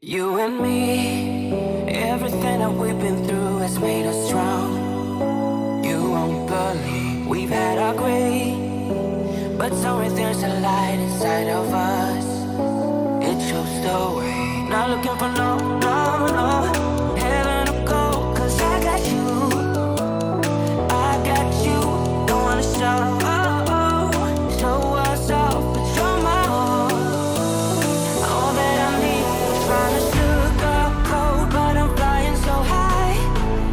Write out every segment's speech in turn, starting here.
You and me, everything that we've been through has made us strong. You won't believe we've had our gray, but somewhere there's a light inside of us. It shows the way. Not looking for no heaven or gold, 'cause I got you, don't wanna show us off, but you're my all that I need. Trying to sugarcoat, but I'm flying so high,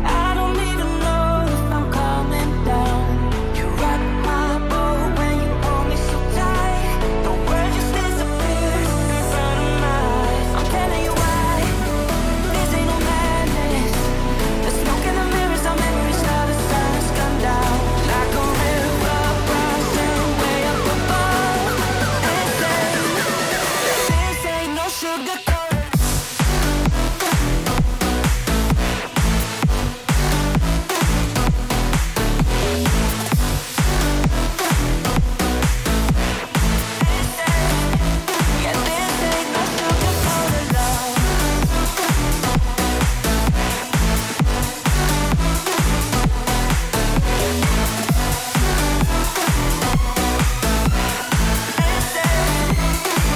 I don't even know if I'm coming down. You rock my boat when you hold me so tight, the world just disappears in front of my eyes. I'm telling you why, this ain't no madness. The smoke in the mirrors, our memories, now the sun's come down like a river rising way up above. This ain't no sugar coat. Yeah, this ain't no sugar coated love.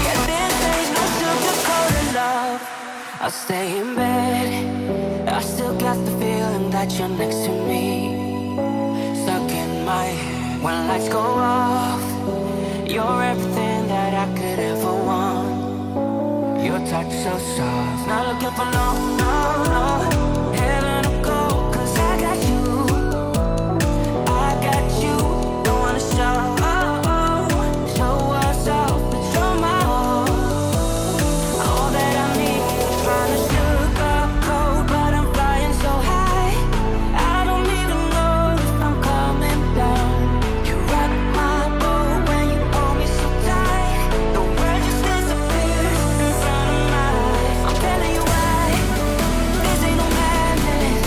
Yeah, this ain't no sugar coated love. I'll stay in bed, I still got the feeling that you're next to me, stuck in my head. When lights go off, you're everything that I could ever want. Your touch so soft, not looking for no heaven or gold, 'cause I got you, don't wanna show us off, but you're my all that I need. Trying to sugarcoat, but I'm flying so high, I don't even know if I'm coming down. You rock my boat when you hold me so tight, the world just disappears in front of my eyes. I'm telling you why, this ain't no madness.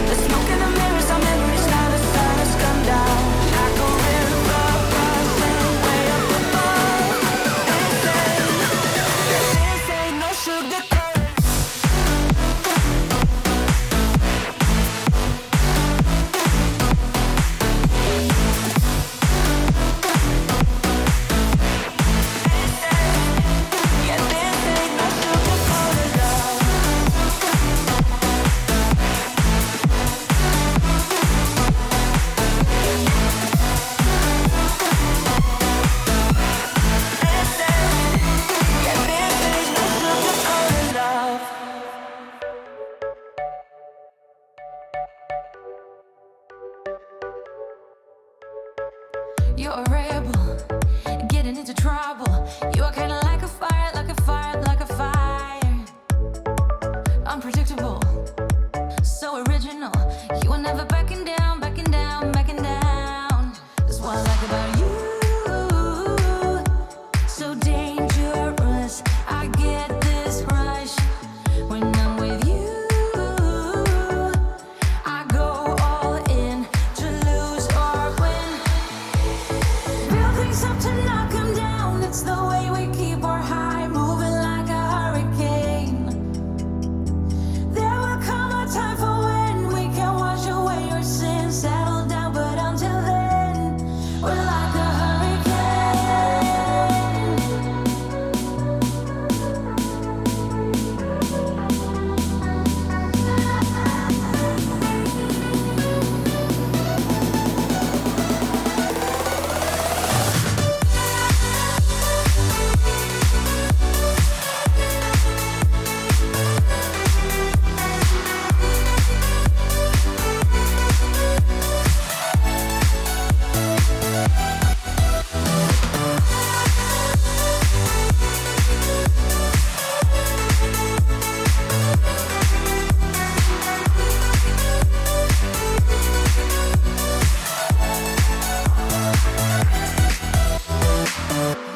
The smoke in the mirrors, our memories, now the sun has come down like a river rising way up above. This ain't no sugar coat. Yeah, this ain't no sugar coated love. Yeah, this ain't no sugar coated love. You're a rebel, getting into trouble. You are kinda like a fire, like a fire, like a fire. Unpredictable, so original. You are never backing down, backing down, backing down. That's what I like about you. So dangerous, I get this rush when I'm with you. I go all in to lose or win. Build things up to knock 'em down. It's the way we keep our high, moving like a hurricane. There will come a time for when we can wash away your sins, settle down, but until then, we're like a hurricane.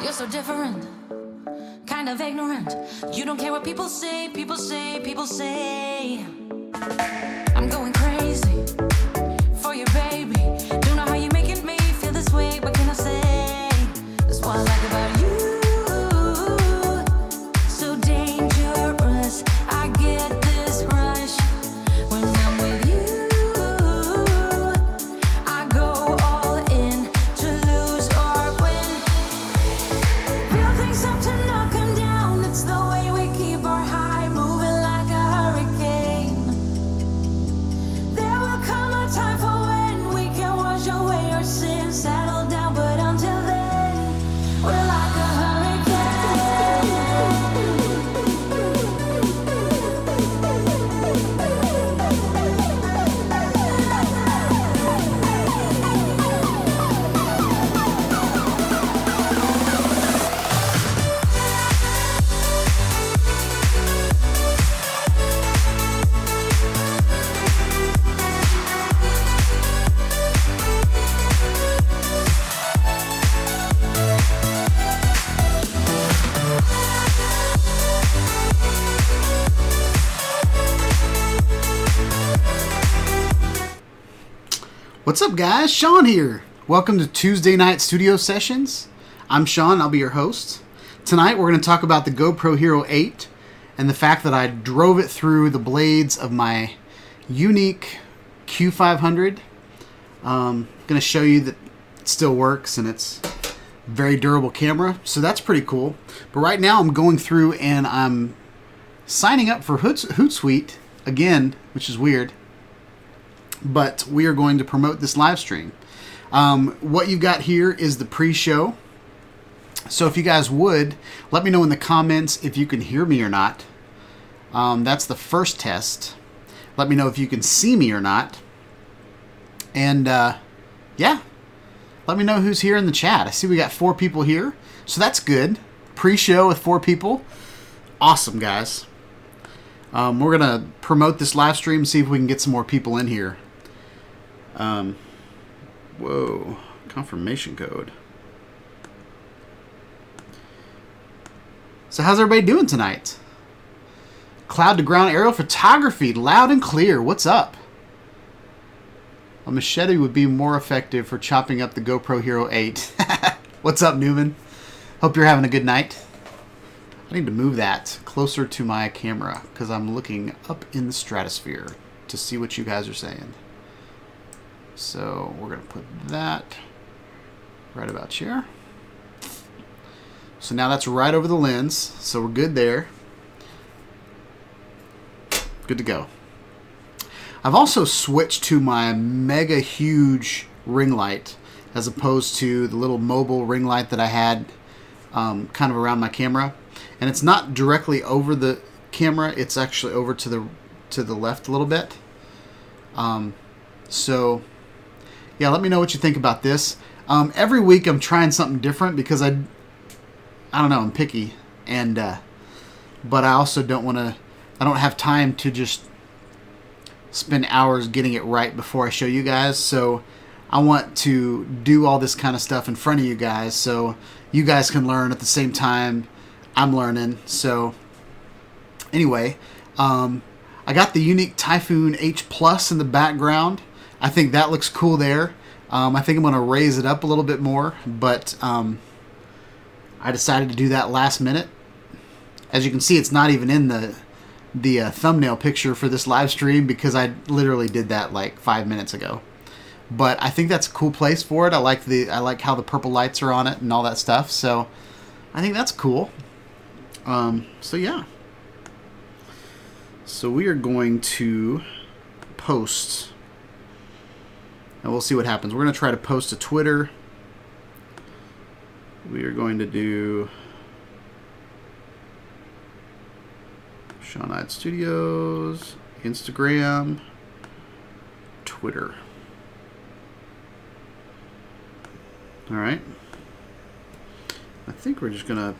You're so different, kind of ignorant. You don't care what people say, people say, people say. I'm going crazy for you, baby. Don't know how you're making me feel this way. What can I say? That's what I like about you. So dangerous, What's up, guys? Shawn here. Welcome to Tuesday Night Studio Sessions. I'm Shawn. I'll be your host. Tonight we're going to talk about the GoPro Hero8 and the fact that I drove it through the blades of my unique Q500. I'm going to show you that it still works and it's a very durable camera, so that's pretty cool. But right now I'm going through and I'm signing up for Hootsuite again, which is weird. But we are going to promote this live stream. What you've got here is the pre-show. So if you guys would, let me know in the comments if you can hear me or not. That's the first test. Let me know if you can see me or not. And yeah, let me know who's here in the chat. I see we got 4 people here, so that's good. Pre-show with 4 people. Awesome, guys. We're going to promote this live stream, see if we can get some more people in here. Whoa, confirmation code. So how's everybody doing tonight? Cloud to ground aerial photography, loud and clear. What's up? A machete would be more effective for chopping up the GoPro Hero 8. What's up, Newman? Hope you're having a good night. I need to move that closer to my camera because I'm looking up in the stratosphere to see what you guys are saying. So we're going to put that right about here. So now that's right over the lens. So we're good there. Good to go. I've also switched to my mega huge ring light as opposed to the little mobile ring light that I had kind of around my camera. And it's not directly over the camera. It's actually over to the left a little bit. So yeah, let me know what you think about this. Every week I'm trying something different because I don't know, I'm picky, and but I also don't want to. I don't have time to just spend hours getting it right before I show you guys. So I want to do all this kind of stuff in front of you guys, so you guys can learn at the same time I'm learning. So anyway, I got the unique Typhoon H Plus in the background. I think that looks cool there. I think I'm going to raise it up a little bit more, but I decided to do that last minute. As you can see, it's not even in the thumbnail picture for this live stream because I literally did that like 5 minutes ago. But I think that's a cool place for it. I like how the purple lights are on it and all that stuff. So I think that's cool. So yeah. So we are going to post. And we'll see what happens. We're going to try to post to Twitter. We are going to do Shawn Ide Studios, Instagram, Twitter. All right. I think we're just going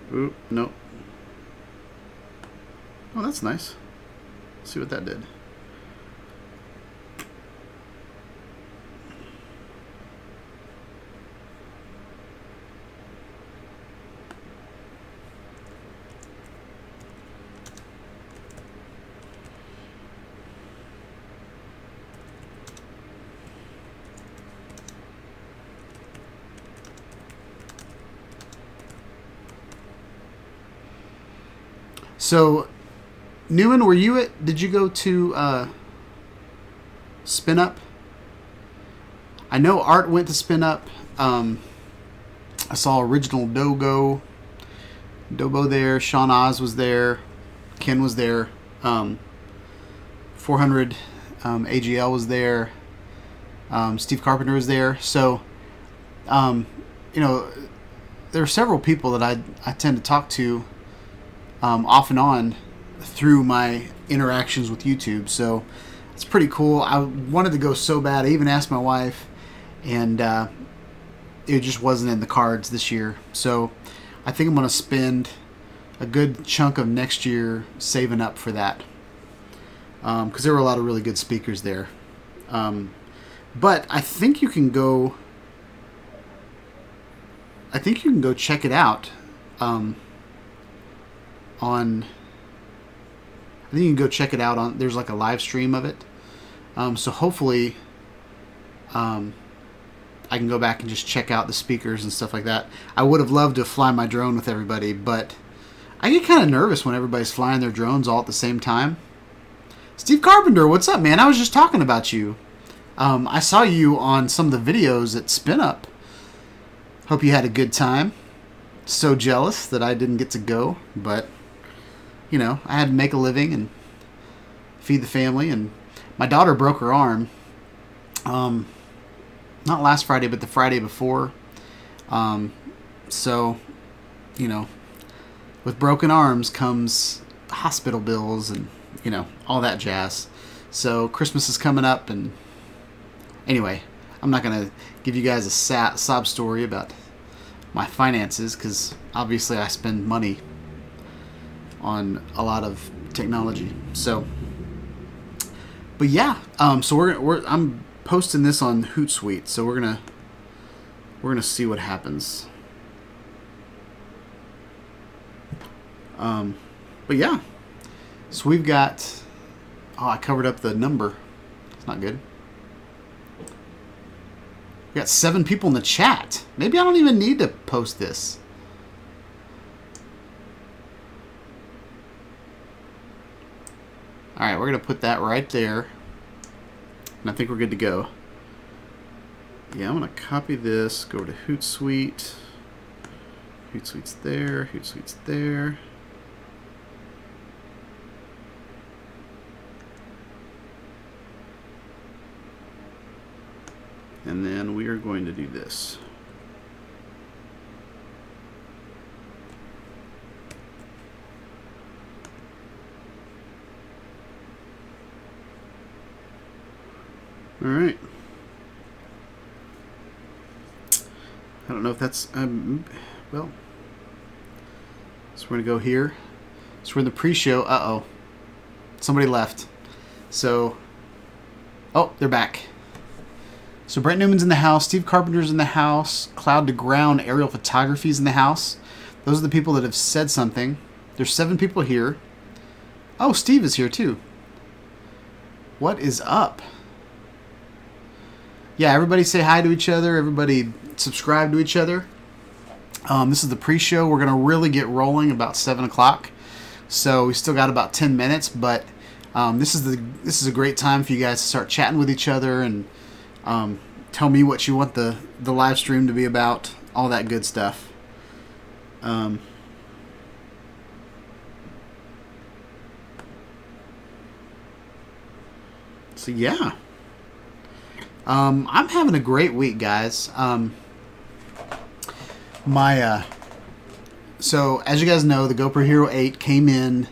to... Oop, nope. Oh, that's nice. See what that did. So Newman, did you go to Spin Up? I know Art went to Spin Up. I saw Original Dobo there. Sean Oz was there. Ken was there. 400 AGL was there. Steve Carpenter was there. So, you know, there are several people that I tend to talk to off and on through my interactions with YouTube, so it's pretty cool. I wanted to go so bad. I even asked my wife, and it just wasn't in the cards this year. So I think I'm going to spend a good chunk of next year saving up for that, because there were a lot of really good speakers there. But I think you can go. check it out on. I think you can go check it out on. There's like a live stream of it. So hopefully, I can go back and just check out the speakers and stuff like that. I would have loved to fly my drone with everybody, but I get kind of nervous when everybody's flying their drones all at the same time. Steve Carpenter, what's up, man? I was just talking about you. I saw you on some of the videos at Spin Up. Hope you had a good time. So jealous that I didn't get to go, but you know, I had to make a living and feed the family, and my daughter broke her arm. Not last Friday, but the Friday before. So, you know, with broken arms comes hospital bills and, you know, all that jazz. So Christmas is coming up, and anyway, I'm not going to give you guys a sob story about my finances, because obviously I spend money on a lot of technology. So, but yeah, so I'm posting this on Hootsuite, so we're gonna see what happens. But yeah, so we've got. Oh, I covered up the number. It's not good. We got 7 people in the chat. Maybe I don't even need to post this. All right, we're gonna put that right there, and I think we're good to go. Yeah, I'm gonna copy this. Go to Hootsuite. Hootsuite's there. Hootsuite's there. And then we are going to do this. All right. I don't know if that's well. So we're gonna go here. So we're in the pre-show. Uh-oh, somebody left. So, oh, they're back. So Brent Newman's in the house, Steve Carpenter's in the house, Cloud to Ground Aerial Photography's in the house. Those are the people that have said something. There's 7 people here. Oh, Steve is here too. What is up? Yeah, everybody say hi to each other. Everybody subscribe to each other. This is the pre-show. We're gonna really get rolling about 7 o'clock. So we still got about 10 minutes, but this is a great time for you guys to start chatting with each other and tell me what you want the live stream to be about, all that good stuff. So yeah, I'm having a great week, guys. So as you guys know, the GoPro Hero 8 came in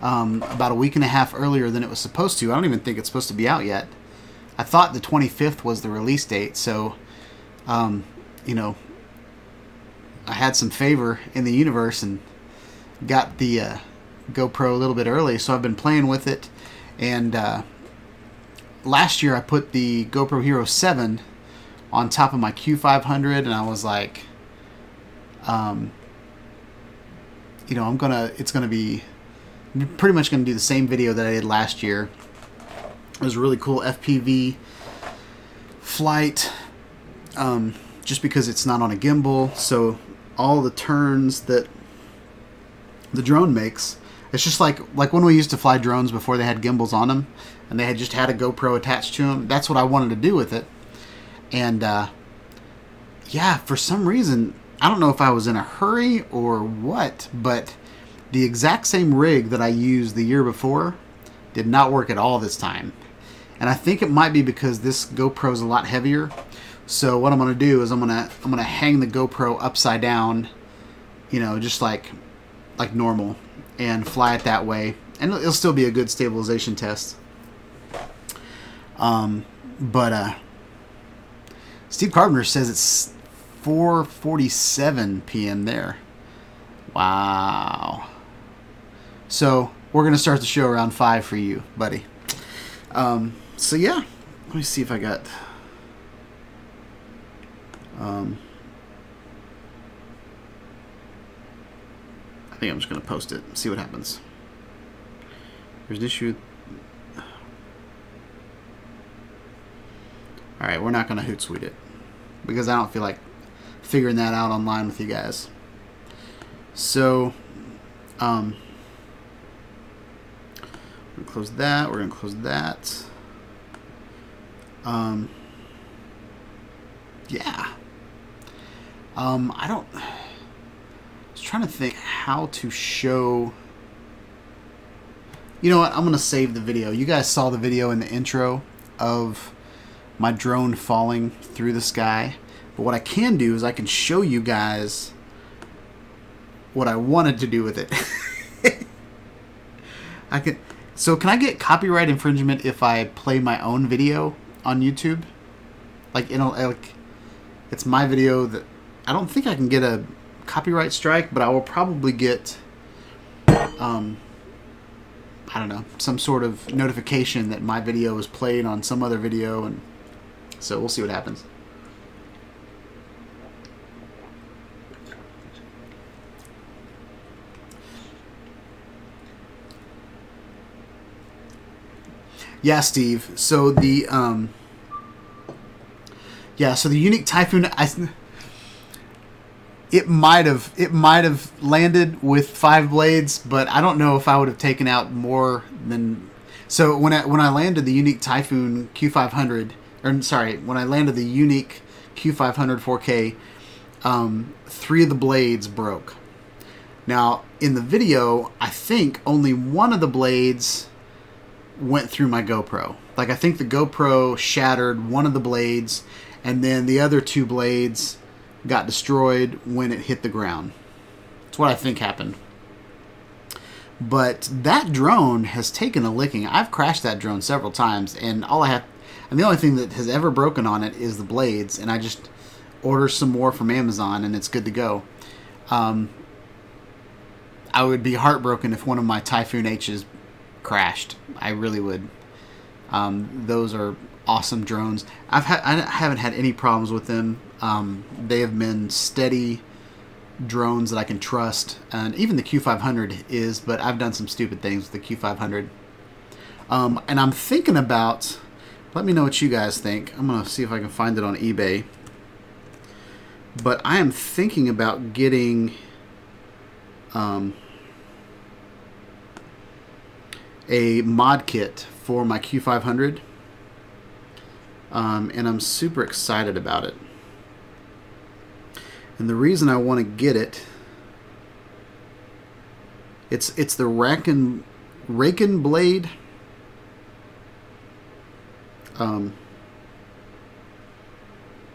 about a week and a half earlier than it was supposed to. I don't even think it's supposed to be out yet. I thought the 25th was the release date, so, you know, I had some favor in the universe and got the GoPro a little bit early, so I've been playing with it. And last year I put the GoPro Hero 7 on top of my Q500, and I was like, you know, I'm pretty much gonna do the same video that I did last year. It was a really cool FPV flight, just because it's not on a gimbal, so all the turns that the drone makes, it's just like when we used to fly drones before they had gimbals on them, and they had just had a GoPro attached to them. That's what I wanted to do with it. And yeah, for some reason, I don't know if I was in a hurry or what, but the exact same rig that I used the year before did not work at all this time. And I think it might be because this GoPro is a lot heavier. So what I'm going to do is I'm going to hang the GoPro upside down, you know, just like normal, and fly it that way. And it'll still be a good stabilization test. But Steve Carpenter says it's 4:47 p.m. there. Wow. So we're going to start the show around 5 for you, buddy. So yeah, let me see if I got... I think I'm just going to post it and see what happens. There's an issue. Alright, we're not going to Hootsuite it. Because I don't feel like figuring that out online with you guys. So, we're going to close that. We're going to close that. Yeah. I was trying to think how to show. You know what? I'm going to save the video. You guys saw the video in the intro of my drone falling through the sky. But what I can do is I can show you guys what I wanted to do with it. So can I get copyright infringement if I play my own video on YouTube? Like, you know, like it's my video that I don't think I can get a copyright strike, but I will probably get I don't know, some sort of notification that my video is played on some other video, and so we'll see what happens. Yeah, Steve. So the unique Typhoon, it might have landed with 5 blades, but I don't know if I would have taken out more than. So when I landed the unique Typhoon Q500, or sorry, when I landed the unique Q500 4K, 3 of the blades broke. Now in the video, I think only one of the blades went through my GoPro. Like, I think the GoPro shattered one of the blades, and then the other 2 blades got destroyed when it hit the ground. That's what I think happened. But that drone has taken a licking. I've crashed that drone several times, and the only thing that has ever broken on it is the blades, and I just order some more from Amazon and it's good to go. I would be heartbroken if one of my Typhoon H's crashed. I really would. Those are awesome drones. I haven't had any problems with them. They have been steady drones that I can trust, and even the Q500 is, but I've done some stupid things with the Q500. And I'm thinking about, let me know what you guys think. I'm going to see if I can find it on eBay. But I am thinking about getting a mod kit for my Q500, and I'm super excited about it. And the reason I want to get it, it's the Raken blade.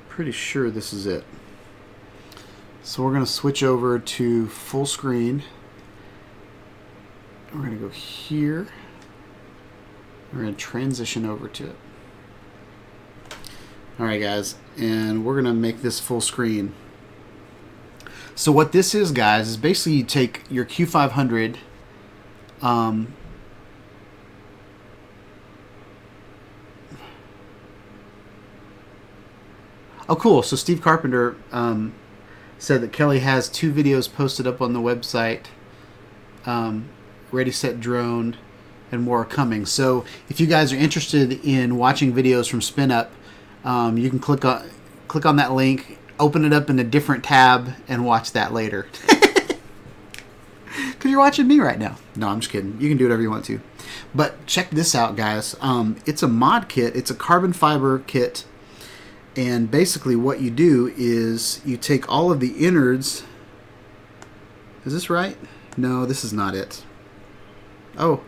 Pretty sure this is it. So we're going to switch over to full screen. We're going to go here. We're going to transition over to it. Alright guys, and we're going to make this full screen. So what this is, guys, is basically you take your Q500, oh cool, so Steve Carpenter said that Kelly has 2 videos posted up on the website, Ready Set Drone, and more are coming. So if you guys are interested in watching videos from SpinUp, you can click on that link, open it up in a different tab, and watch that later. Because you're watching me right now. No, I'm just kidding. You can do whatever you want to. But check this out, guys. It's a mod kit. It's a carbon fiber kit. And basically what you do is you take all of the innards. Is this right? No, this is not it. Oh.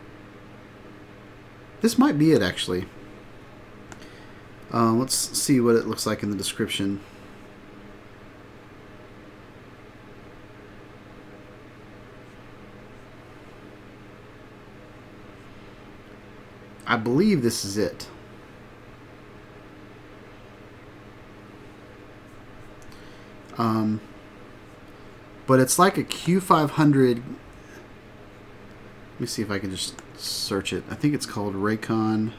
This might be it, actually. Let's see what it looks like in the description. I believe this is it. But it's like a Q500. Let me see if I can just search it. I think it's called Raycon.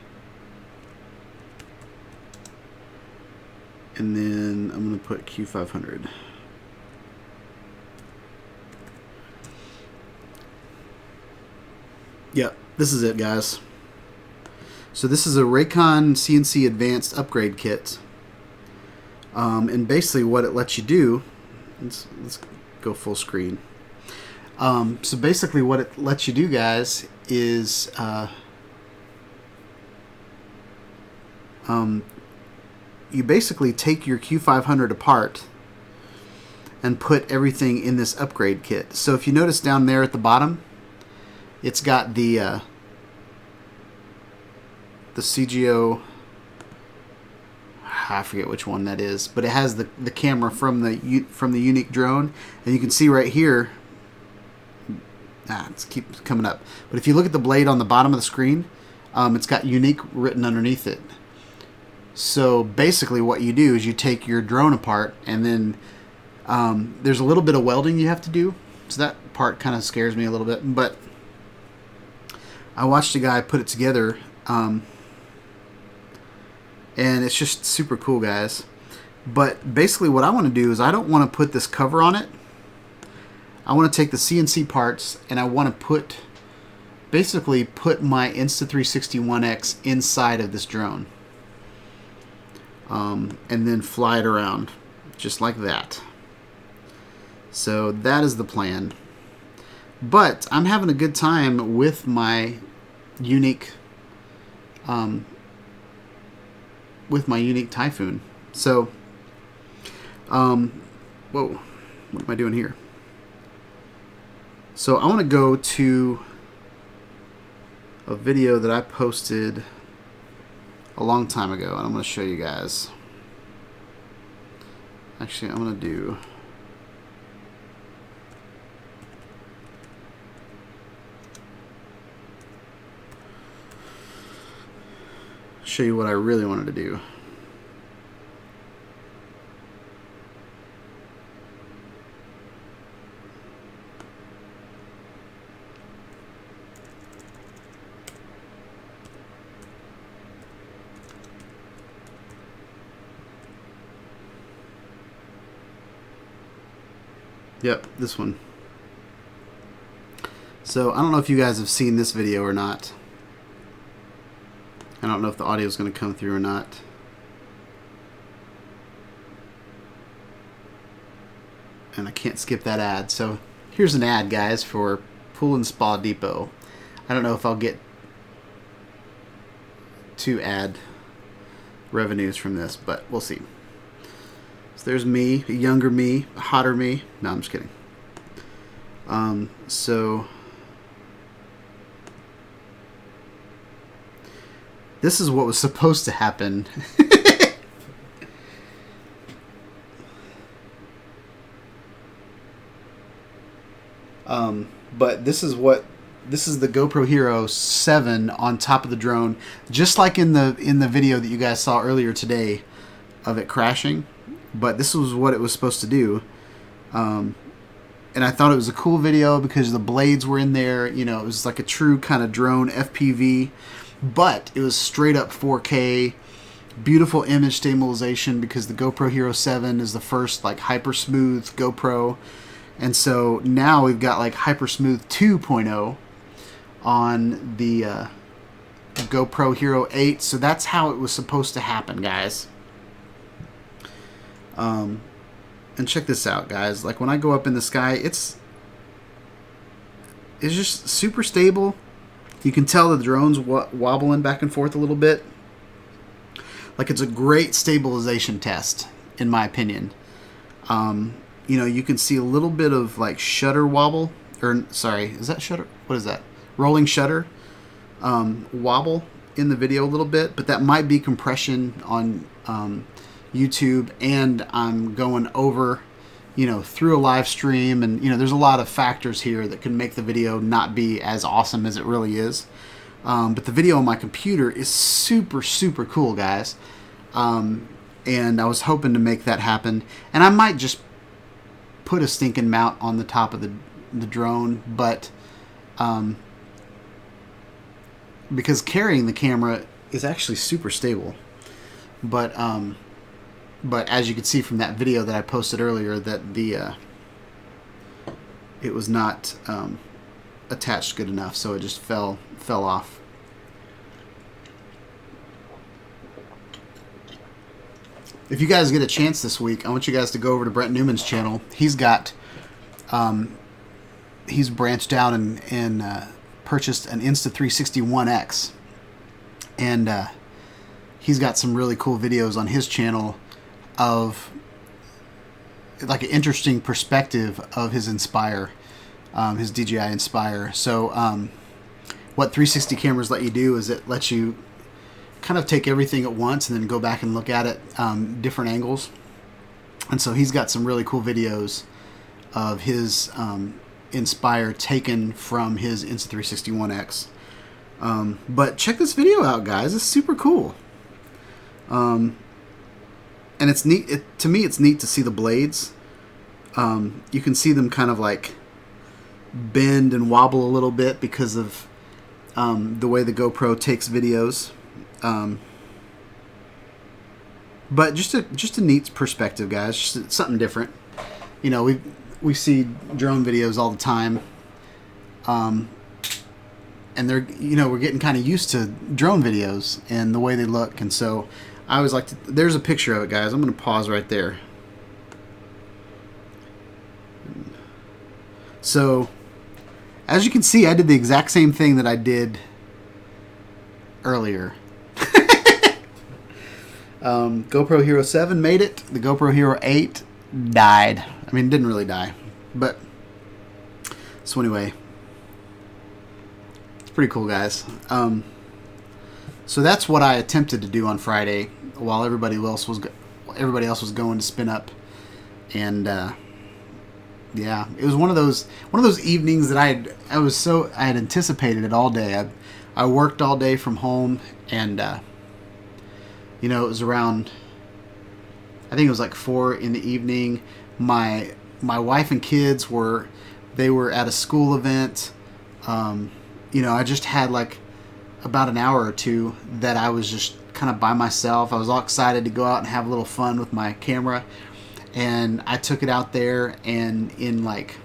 And then I'm going to put Q500. Yep, this is it, guys. So this is a Raycon CNC Advanced Upgrade Kit. And basically what it lets you do, let's go full screen. So basically what it lets you do, guys, is you basically take your Q500 apart and put everything in this upgrade kit. So if you notice down there at the bottom, it's got the CGO, I forget which one that is, but it has the camera from the unique drone, and you can see right here, it keeps coming up, but if you look at the blade on the bottom of the screen, it's got unique written underneath it. So basically what you do is you take your drone apart, and then there's a little bit of welding you have to do, so that part kind of scares me a little bit, but I watched a guy put it together, and it's just super cool, guys. But basically what I want to do is I don't want to put this cover on it. I want to take the CNC parts and I want to basically put my Insta360 One X inside of this drone, and then fly it around just like that. So that is the plan. But I'm having a good time with my unique Typhoon. So whoa, what am I doing here? So I want to go to a video that I posted a long time ago, and I'm going to show you guys. Actually, I'm going to show you what I really wanted to do. Yep, this one. So I don't know if you guys have seen this video or not. I don't know if the audio is going to come through or not. And I can't skip that ad. So here's an ad, guys, for Pool and Spa Depot. I don't know if I'll get 2 ad revenues from this, but we'll see. So there's me, a younger me, a hotter me. No, I'm just kidding. So this is what was supposed to happen. But this is the GoPro Hero 7 on top of the drone, just like in the video that you guys saw earlier today of it crashing. But this was what it was supposed to do. And I thought it was a cool video because the blades were in there. You know, it was like a true kind of drone FPV, but it was straight up 4K, beautiful image stabilization because the GoPro Hero 7 is the first like hyper smooth GoPro. And so now we've got like hyper smooth 2.0 on the GoPro Hero 8. So that's how it was supposed to happen, guys. And check this out, guys. Like when I go up in the sky, it's just super stable. You can tell the drone's wobbling back and forth a little bit. Like it's a great stabilization test, in my opinion. You know, you can see a little bit of like shutter wobble, or sorry, is that shutter? What is that? Rolling shutter wobble in the video a little bit, but that might be compression on YouTube, and I'm going over, you know, through a live stream, and you know, there's a lot of factors here that can make the video not be as awesome as it really is. But the video on my computer is super, super cool, guys. And I was hoping to make that happen, and I might just put a stinking mount on the top of the drone, but because carrying the camera is actually super stable. But as you can see from that video that I posted earlier, that it was not attached good enough, so it just fell off. If you guys get a chance this week, I want you guys to go over to Brent Newman's channel. He's got, he's branched out and purchased an Insta360 One X, and he's got some really cool videos on his channel of like an interesting perspective of his Inspire, his DJI Inspire. So what 360 cameras let you do is it lets you kind of take everything at once and then go back and look at it different angles. And so he's got some really cool videos of his Inspire taken from his Insta360 One X. But check this video out, guys. It's super cool. And it's neat. To me, it's neat to see the blades. You can see them kind of like bend and wobble a little bit because of the way the GoPro takes videos. But just a neat perspective, guys. Just something different. You know, we see drone videos all the time, and they're, you know, we're getting kind of used to drone videos and the way they look. And so I always like to. There's a picture of it, guys. I'm going to pause right there. So, as you can see, I did the exact same thing that I did earlier. GoPro Hero 7 made it. The GoPro Hero 8 died. I mean, it didn't really die. But, so anyway. It's pretty cool, guys. So that's what I attempted to do on Friday while everybody else was going to spin up. And, yeah, it was one of those evenings that I had anticipated it all day. I worked all day from home, and you know, it was around, I think it was like 4 in the evening. My wife and kids were at a school event. You know, I just had like about an hour or two that I was just kind of by myself. I was all excited to go out and have a little fun with my camera. And I took it out there, and in like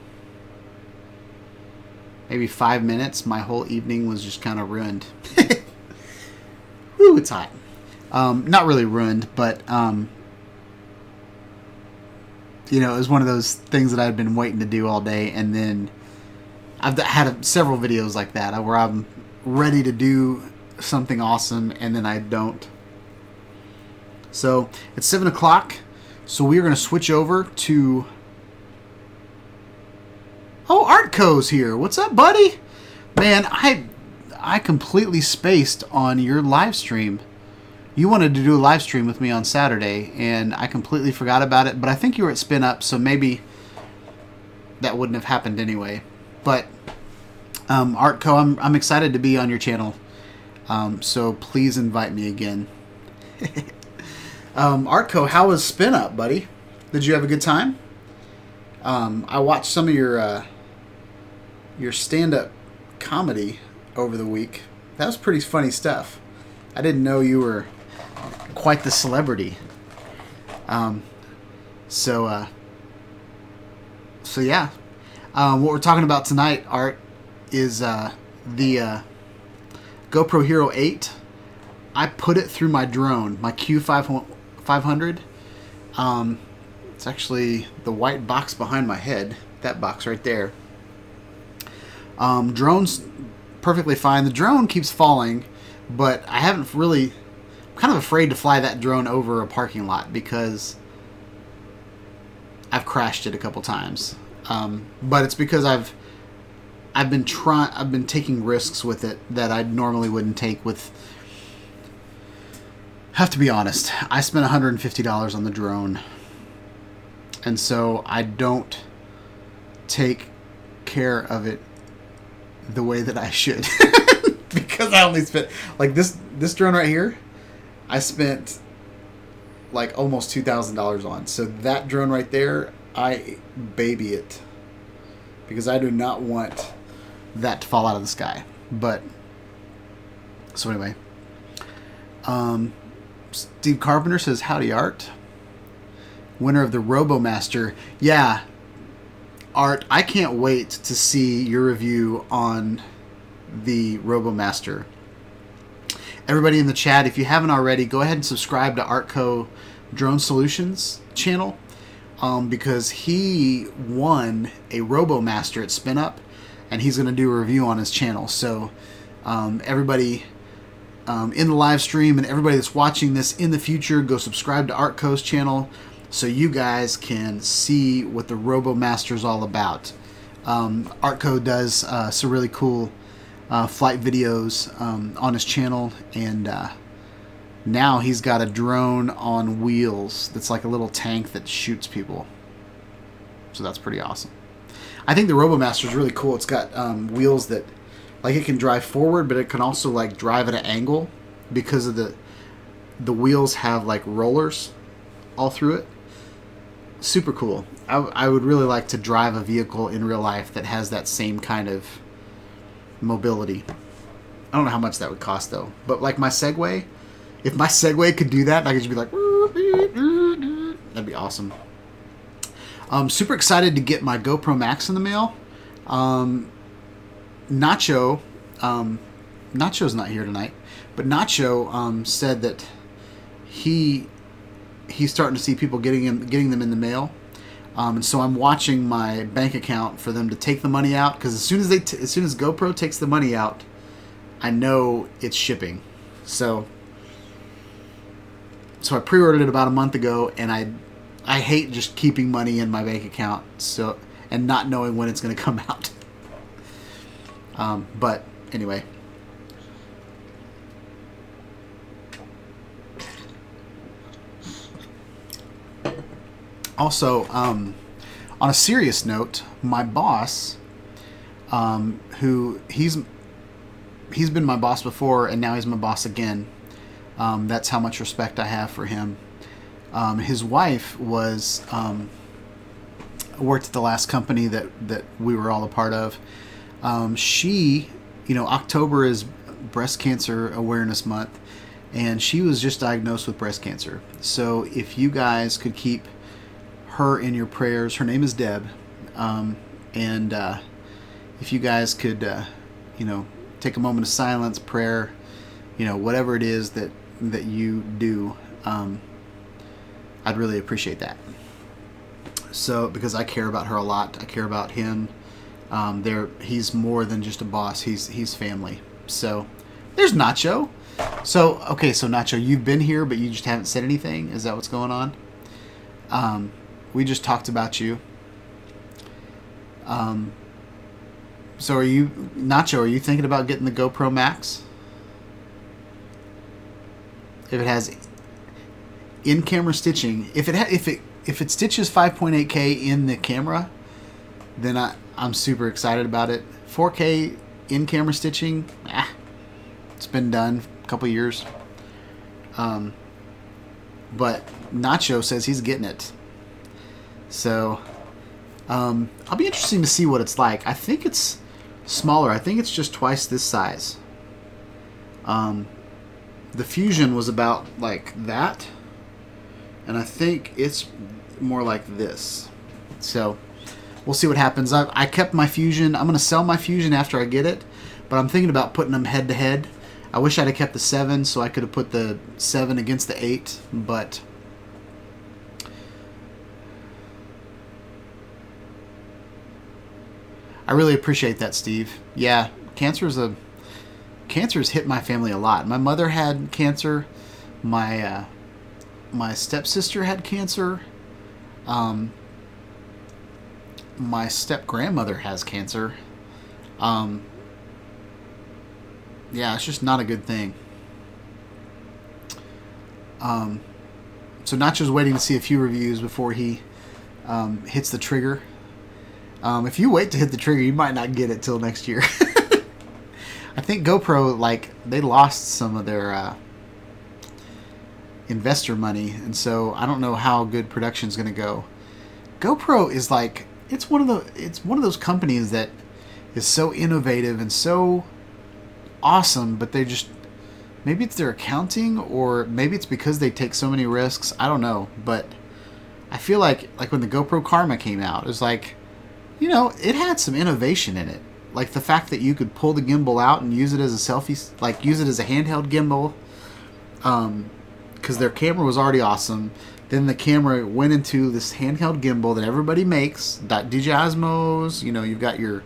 maybe 5 minutes, my whole evening was just kind of ruined. Woo, it's hot. Not really ruined, but you know, it was one of those things that I'd been waiting to do all day, and then I've had several videos like that where I'm ready to do something awesome, and then I don't. So it's 7 o'clock. So we are going to switch over to... Oh, Artco's here. What's up, buddy? Man, I completely spaced on your live stream. You wanted to do a live stream with me on Saturday, and I completely forgot about it. But I think you were at Spin Up, so maybe that wouldn't have happened anyway. But Artco, I'm excited to be on your channel. So please invite me again. Artco, how was Spin Up, buddy? Did you have a good time? I watched some of your stand-up comedy over the week. That was pretty funny stuff. I didn't know you were quite the celebrity. So yeah. What we're talking about tonight, Art, is the GoPro Hero8. I put it through my drone, my Q500. It's actually the white box behind my head. That box right there. Drone's perfectly fine. The drone keeps falling, but I haven't really... I'm kind of afraid to fly that drone over a parking lot because I've crashed it a couple times. But it's because I've been taking risks with it that I normally wouldn't take with... Have to be honest, I spent $150 on the drone, and so I don't take care of it the way that I should. Because I only spent, like, this drone right here, I spent like almost $2,000 on. So that drone right there, I baby it because I do not want that to fall out of the sky. But so anyway, Steve Carpenter says, howdy, Art. Winner of the RoboMaster. Yeah. Art, I can't wait to see your review on the RoboMaster. Everybody in the chat, if you haven't already, go ahead and subscribe to Artco Drone Solutions channel, because he won a RoboMaster at Spin Up, and he's going to do a review on his channel. So everybody in the live stream and everybody that's watching this in the future, go subscribe to Artco's channel so you guys can see what the RoboMaster is all about. Artco does some really cool flight videos on his channel, and now he's got a drone on wheels that's like a little tank that shoots people. So that's pretty awesome. I think the RoboMaster is really cool. It's got wheels that, like, it can drive forward, but it can also like drive at an angle because of the wheels have like rollers all through it. Super cool. I would really like to drive a vehicle in real life that has that same kind of mobility. I don't know how much that would cost though, but like my Segway, if my Segway could do that, I could just be like, that'd be awesome. I'm super excited to get my GoPro Max in the mail. Nacho, Nacho's not here tonight, but Nacho said that he's starting to see people getting them in the mail. And so I'm watching my bank account for them to take the money out, because as soon as GoPro takes the money out, I know it's shipping. So I pre-ordered it about a month ago, and I hate just keeping money in my bank account and not knowing when it's going to come out. But anyway. Also, on a serious note, my boss, who he's been my boss before and now he's my boss again. That's how much respect I have for him. His wife was worked at the last company that we were all a part of. She, October is Breast Cancer Awareness Month, and she was just diagnosed with breast cancer. So if you guys could keep her in your prayers, her name is Deb, and if you guys could, take a moment of silence, prayer, whatever it is that you do, I'd really appreciate that. So, because I care about her a lot, I care about him. He's more than just a boss. He's family. So, there's Nacho. So Nacho, you've been here, but you just haven't said anything. Is that what's going on? We just talked about you. So Nacho, are you thinking about getting the GoPro Max? If it has in-camera stitching, if it stitches 5.8K in the camera, then I'm super excited about it. 4K in-camera stitching, it's been done a couple years. But Nacho says he's getting it. So, I'll be interesting to see what it's like. I think it's smaller. I think it's just twice this size. The Fusion was about like that, and I think it's more like this. So, we'll see what happens. I kept my Fusion. I'm going to sell my Fusion after I get it, but I'm thinking about putting them head to head. I wish I'd have kept the 7 so I could have put the 7 against the 8, but I really appreciate that, Steve. Yeah, cancer's hit my family a lot. My mother had cancer. My stepsister had cancer. My step-grandmother has cancer. Yeah, it's just not a good thing. So Nacho's waiting to see a few reviews before he hits the trigger. If you wait to hit the trigger, you might not get it till next year. I think GoPro, they lost some of their investor money, and so I don't know how good production's going to go. GoPro is it's one of those companies that is so innovative and so awesome, but they just, maybe it's their accounting, or maybe it's because they take so many risks. I don't know, but I feel like when the GoPro Karma came out, it was you know, it had some innovation in it. Like the fact that you could pull the gimbal out and use it as a selfie, like use it as a handheld gimbal. Because their camera was already awesome. Then the camera went into this handheld gimbal that everybody makes. DJI Osmos, you know, you've got your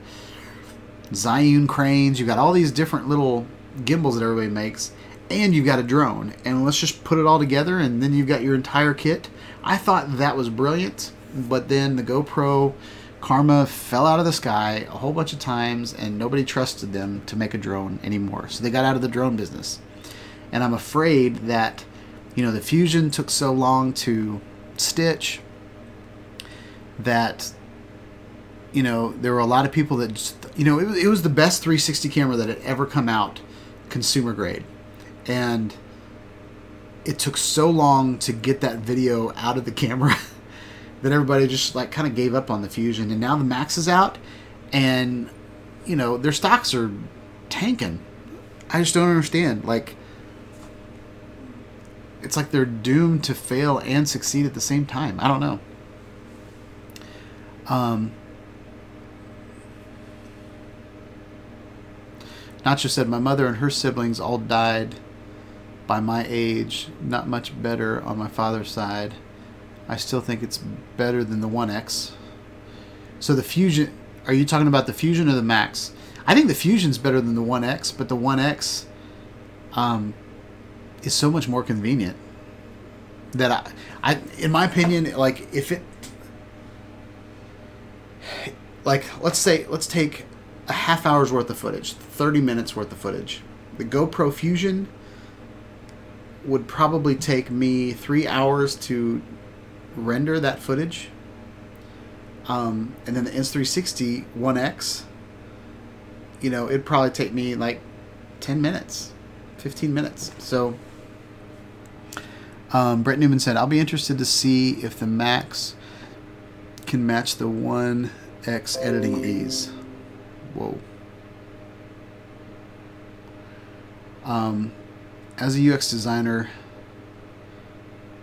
Zhiyun cranes, you've got all these different little gimbals that everybody makes, and you've got a drone. And let's just put it all together, and then you've got your entire kit. I thought that was brilliant, but then the GoPro karma fell out of the sky a whole bunch of times, and nobody trusted them to make a drone anymore. So they got out of the drone business. And I'm afraid that, you know, the Fusion took so long to stitch that, you know, there were a lot of people that just, you know, it was the best 360 camera that had ever come out, consumer grade. And it took so long to get that video out of the camera that everybody just like kind of gave up on the Fusion. And now the Max is out, and, you know, their stocks are tanking. I just don't understand. Like, it's like they're doomed to fail and succeed at the same time. I don't know. Nacho said, my mother and her siblings all died by my age. Not much better on my father's side. I still think it's better than the 1X. So the Fusion, are you talking about the Fusion or the Max? I think the Fusion's better than the 1X, but the 1X is so much more convenient that I in my opinion, like, if it, like, let's take a half hour's worth of footage, 30 minutes worth of footage. The GoPro Fusion would probably take me 3 hours to render that footage. And then the Insta360 1X, you know, it'd probably take me like 10 minutes, 15 minutes. So Brett Newman said, I'll be interested to see if the Max can match the 1X editing ease. Whoa. As a UX designer,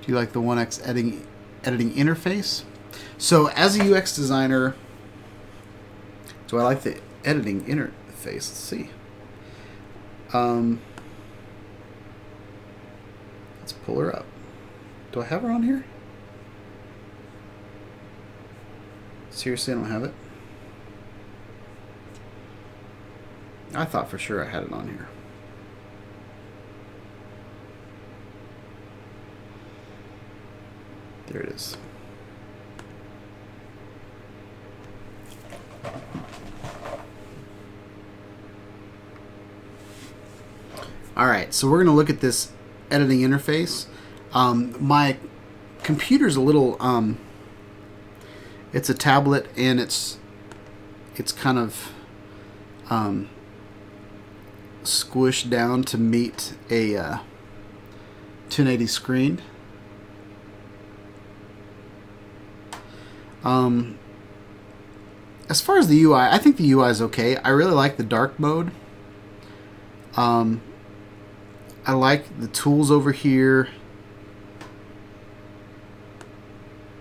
do you like the 1X editing interface? So as a UX designer, do I like the editing interface? Let's see. Let's pull her up. Do I have her on here? Seriously, I don't have it. I thought for sure I had it on here. There it is. Alright, so we're going to look at this editing interface. My computer's a little, it's a tablet, and it's kind of squished down to meet a 1080 screen. As far as the UI, I think the UI is okay. I really like the dark mode. I like the tools over here.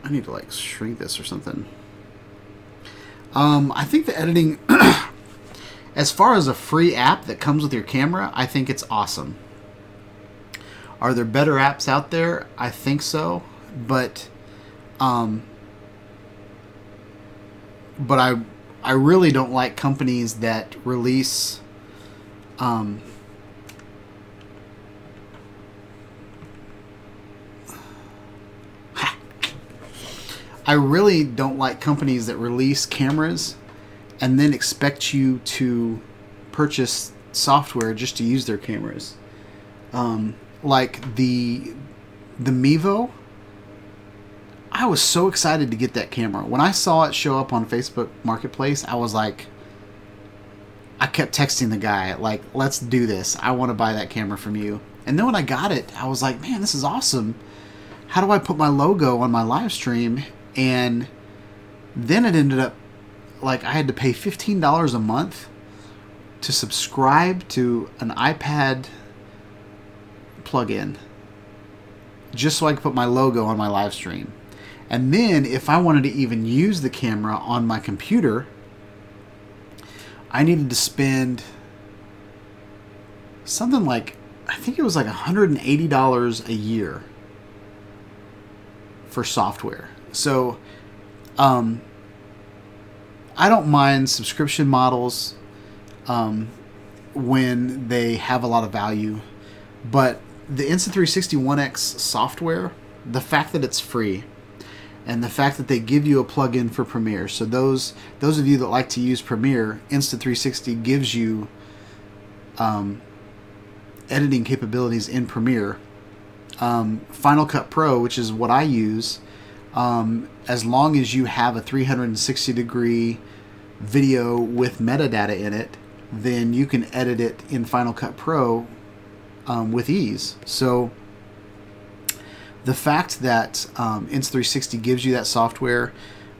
I need to like shrink this or something. I think the editing, as far as a free app that comes with your camera, I think it's awesome. Are there better apps out there? I think so, but I really don't like companies that release I really don't like companies that release cameras and then expect you to purchase software just to use their cameras. Like the Mevo, I was so excited to get that camera. When I saw it show up on Facebook Marketplace, I was like, I kept texting the guy, like, let's do this. I want to buy that camera from you. And then when I got it, I was like, man, this is awesome. How do I put my logo on my live stream? And then it ended up, like, I had to pay $15 a month to subscribe to an iPad plugin just so I could put my logo on my live stream. And then if I wanted to even use the camera on my computer, I needed to spend something like, I think it was like $180 a year for software. So I don't mind subscription models when they have a lot of value, but the Insta360 One X software, the fact that it's free and the fact that they give you a plugin for Premiere. So those of you that like to use Premiere, Insta360 gives you editing capabilities in Premiere. Final Cut Pro, which is what I use, as long as you have a 360 degree video with metadata in it, then you can edit it in Final Cut Pro with ease. So the fact that Insta360 gives you that software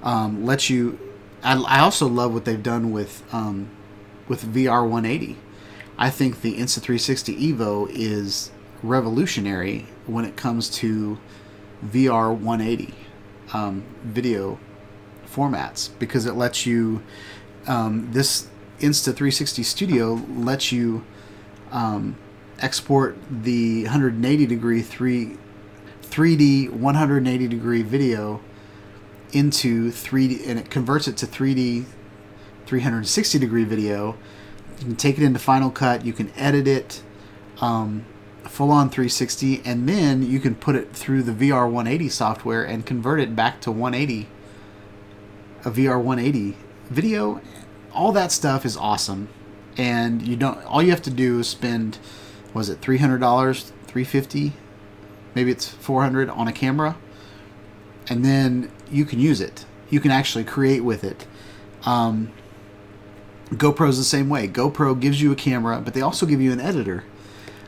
lets you. I also love what they've done with VR 180. I think the Insta360 Evo is revolutionary when it comes to VR 180 video formats, because it lets you, this Insta360 Studio lets you export the 180 degree 3D 180 degree video into 3D, and it converts it to 3D 360 degree video. You can take it into Final Cut, you can edit it full on 360, and then you can put it through the VR 180 software and convert it back to 180, a VR 180 video. All that stuff is awesome, and all you have to do is spend, was it $300, $350, maybe it's $400 on a camera, and then you can use it. You can actually create with it. GoPro's the same way. GoPro gives you a camera, but they also give you an editor,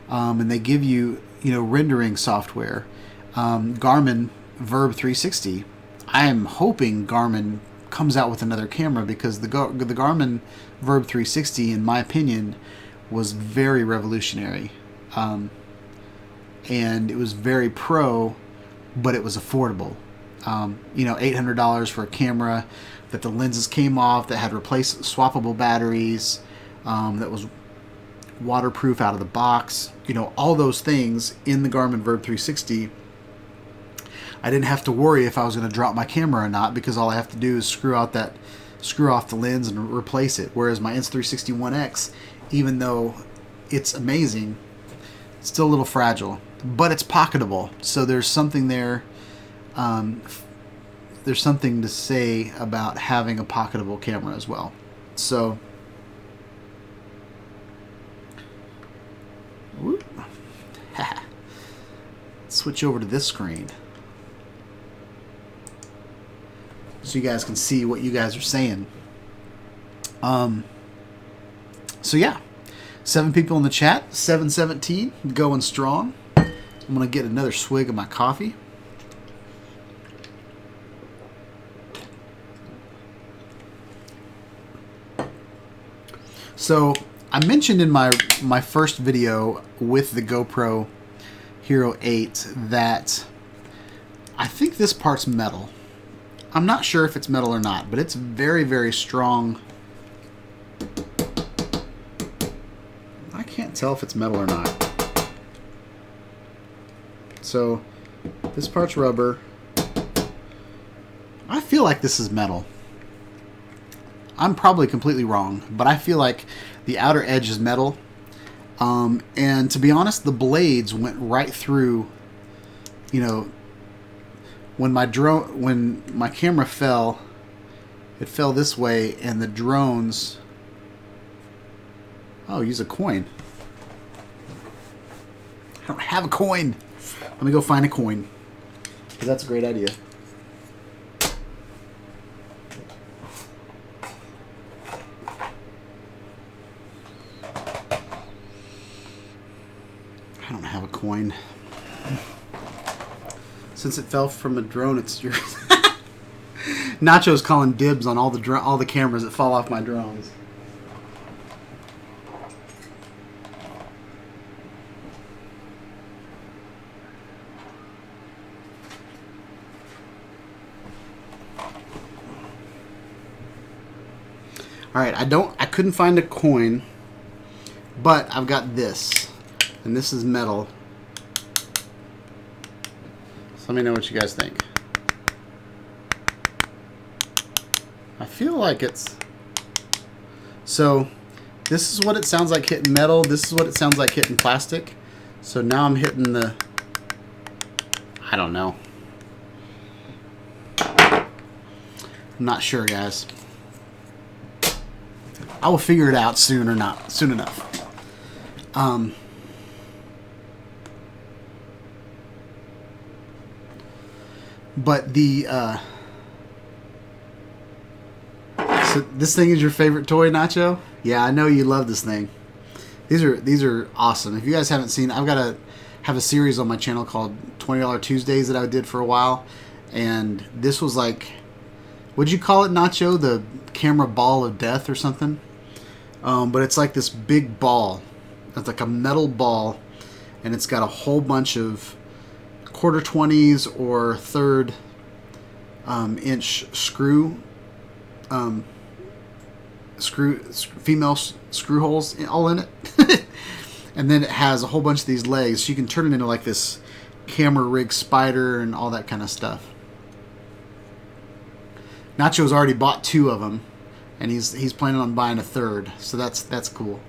and they give you, rendering software. Garmin Verb 360. I am hoping Garmin comes out with another camera, because the Garmin Verb 360, in my opinion, was very revolutionary, and it was very pro, but it was affordable. $800 for a camera that the lenses came off, that had swappable batteries, that was waterproof out of the box, all those things in the Garmin Verb 360. I didn't have to worry if I was going to drop my camera or not, because all I have to do is screw off the lens and replace it. Whereas my Insta360 One X, even though it's amazing, it's still a little fragile, but it's pocketable. So there's something there. There's something to say about having a pocketable camera as well. So, whoop. Switch over to this screen so you guys can see what you guys are saying. So yeah, 7 people in the chat, 717, going strong. I'm gonna get another swig of my coffee. So I mentioned in my first video with the GoPro Hero 8 that I think this part's metal. I'm not sure if it's metal or not, but it's very, very strong. I can't tell if it's metal or not. So this part's rubber. I feel like this is metal. I'm probably completely wrong, but I feel like the outer edge is metal. And to be honest, the blades went right through, when my camera fell, it fell this way, and the drones, use a coin. I don't have a coin. Let me go find a coin, because that's a great idea. I don't have a coin. Since it fell from a drone, it's yours. Nacho's calling dibs on all the cameras that fall off my drones. Alright, I couldn't find a coin, but I've got this. And this is metal. So let me know what you guys think. I feel like it's... So, this is what it sounds like hitting metal. This is what it sounds like hitting plastic. So now I'm hitting the... I don't know. I'm not sure, guys. I will figure it out soon enough. But the so this thing is your favorite toy, Nacho? Yeah, I know you love this thing. These are awesome. If you guys haven't seen, I've got to have a series on my channel called $20 Tuesdays that I did for a while, and this was like, what'd you call it, Nacho? The camera ball of death or something? But it's like this big ball. It's like a metal ball, and it's got a whole bunch of quarter 20s or third inch female screw holes all in it. And then it has a whole bunch of these legs, so you can turn it into like this camera rig spider and all that kind of stuff. Nacho's already bought 2 of them, and he's planning on buying a third, so that's cool.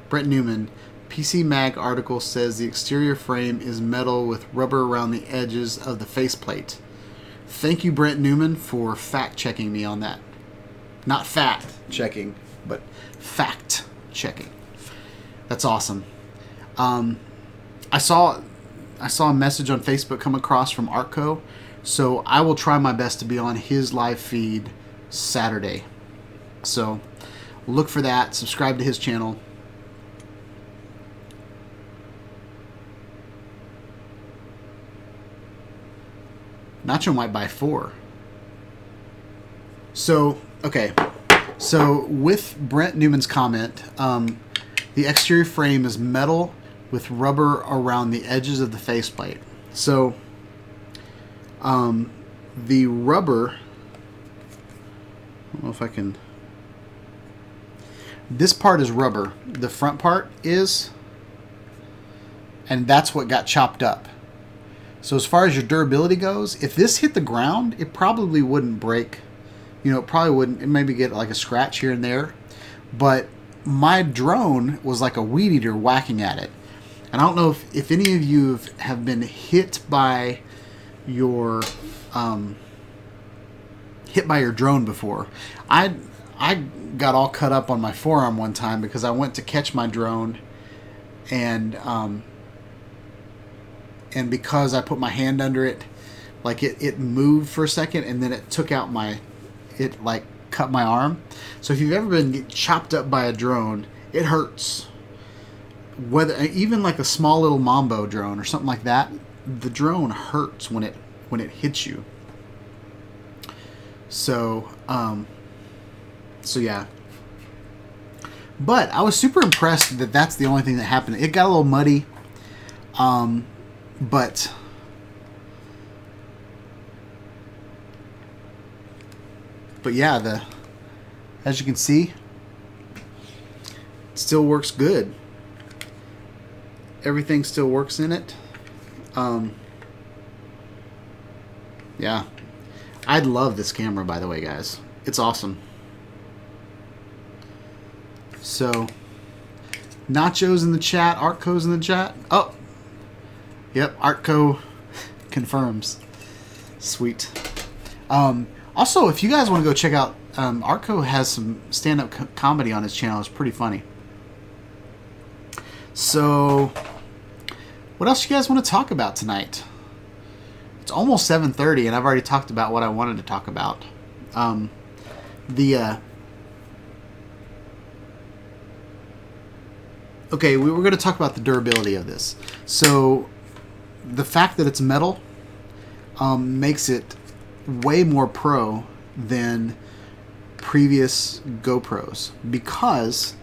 Brett Newman, PC Mag article says the exterior frame is metal with rubber around the edges of the faceplate. Thank you, Brett Newman, for fact-checking me on that. Not fact-checking, but fact-checking. That's awesome. I saw a message on Facebook come across from Artco, so I will try my best to be on his live feed Saturday. So look for that. Subscribe to his channel. Nacho might buy 4. So, okay. So, with Brent Newman's comment, the exterior frame is metal with rubber around the edges of the faceplate. So, the rubber... I don't know if I can... This part is rubber. The front part is... And that's what got chopped up. So as far as your durability goes, if this hit the ground, it probably wouldn't break. You know, it probably wouldn't. It maybe get like a scratch here and there. But my drone was like a weed eater whacking at it. And I don't know if any of you have been hit by your drone before. I got all cut up on my forearm one time because I went to catch my drone, and because I put my hand under it, like it moved for a second, and then it took out it like cut my arm. So if you've ever been chopped up by a drone, it hurts. Whether even like a small little Mambo drone or something like that, the drone hurts when it hits you. So yeah. But I was super impressed that that's the only thing that happened. It got a little muddy. But yeah, as you can see, it still works good. Everything still works in it. Yeah. I love this camera, by the way, guys. It's awesome. So, Nacho's in the chat, Artco's in the chat. Oh! Yep, Artco confirms. Sweet. Also, if you guys want to go check out, Artco has some stand-up comedy on his channel. It's pretty funny. So, what else you guys want to talk about tonight? It's almost 7:30, and I've already talked about what I wanted to talk about. Okay, we were going to talk about the durability of this. So, the fact that it's metal makes it way more pro than previous GoPros, because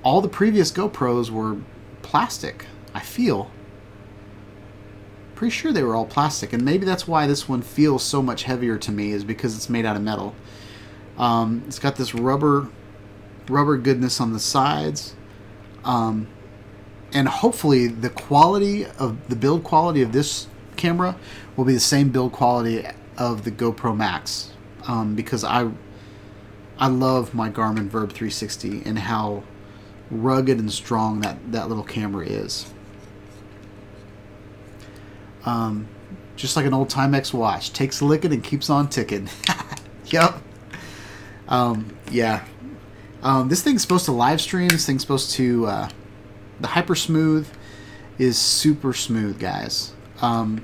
all the previous GoPros were plastic, I feel. Pretty sure they were all plastic, and maybe that's why this one feels so much heavier to me, is because it's made out of metal. It's got this rubber goodness on the sides, and hopefully the build quality of this camera will be the same build quality of the GoPro Max, because I love my Garmin Verb 360 and how rugged and strong that little camera is. Just like an old Timex watch, takes a licking and keeps on ticking. Yep. Yeah. This thing's supposed to live stream. This thing's supposed to the hyper smooth is super smooth, guys. I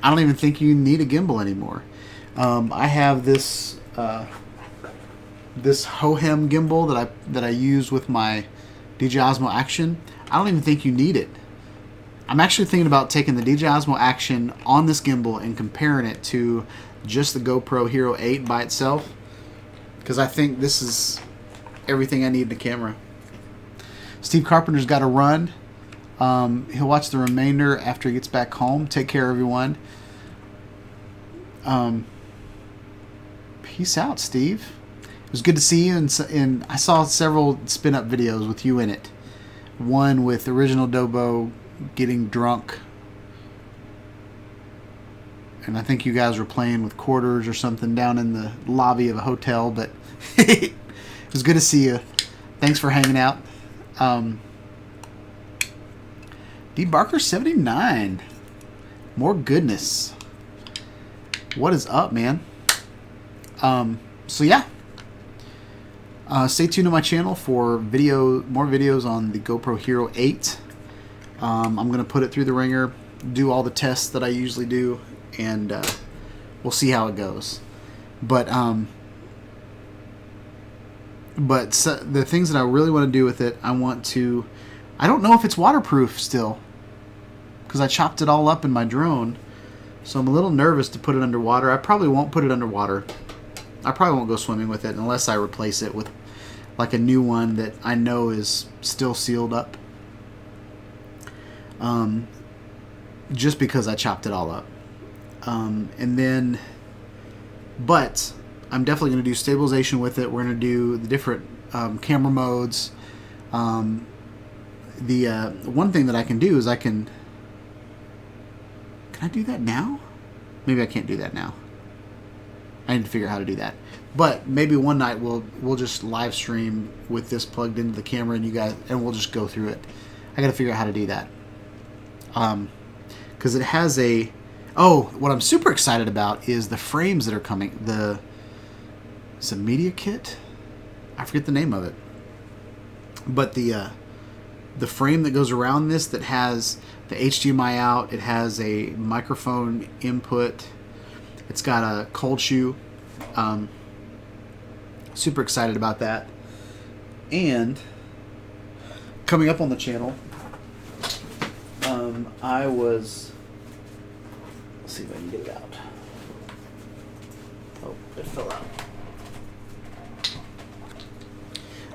don't even think you need a gimbal anymore. I have this this Hohem gimbal that I use with my DJI Osmo Action. I don't even think you need it. I'm actually thinking about taking the DJI Osmo Action on this gimbal and comparing it to just the GoPro Hero 8 by itself, because I think this is everything I need in a camera. Steve Carpenter's got to run. He'll watch the remainder after he gets back home. Take care, everyone. Peace out, Steve. It was good to see you, and I saw several spin-up videos with you in it. One with Original Dobo getting drunk, and I think you guys were playing with quarters or something down in the lobby of a hotel, but it was good to see you. Thanks for hanging out. D Barker 79, more goodness. What is up, man? So yeah, stay tuned to my channel for more videos on the GoPro Hero 8. I'm going to put it through the ringer, do all the tests that I usually do, and we'll see how it goes. But the things that I really want to do with it, I don't know if it's waterproof still, because I chopped it all up in my drone, so I'm a little nervous to put it underwater. I probably won't put it underwater. I probably won't go swimming with it unless I replace it with like a new one that I know is still sealed up. Just because I chopped it all up. But I'm definitely going to do stabilization with it. We're going to do the different camera modes. The one thing that I can do is can I do that now? Maybe I can't do that now. I need to figure out how to do that. But maybe one night we'll just live stream with this plugged into the camera, and we'll just go through it. I got to figure out how to do that. Because it has what I'm super excited about is the frames that are coming. It's a media kit. I forget the name of it. But the frame that goes around this that has the HDMI out, it has a microphone input. It's got a cold shoe. Super excited about that. And coming up on the channel, let's see if I can get it out. Oh, it fell out.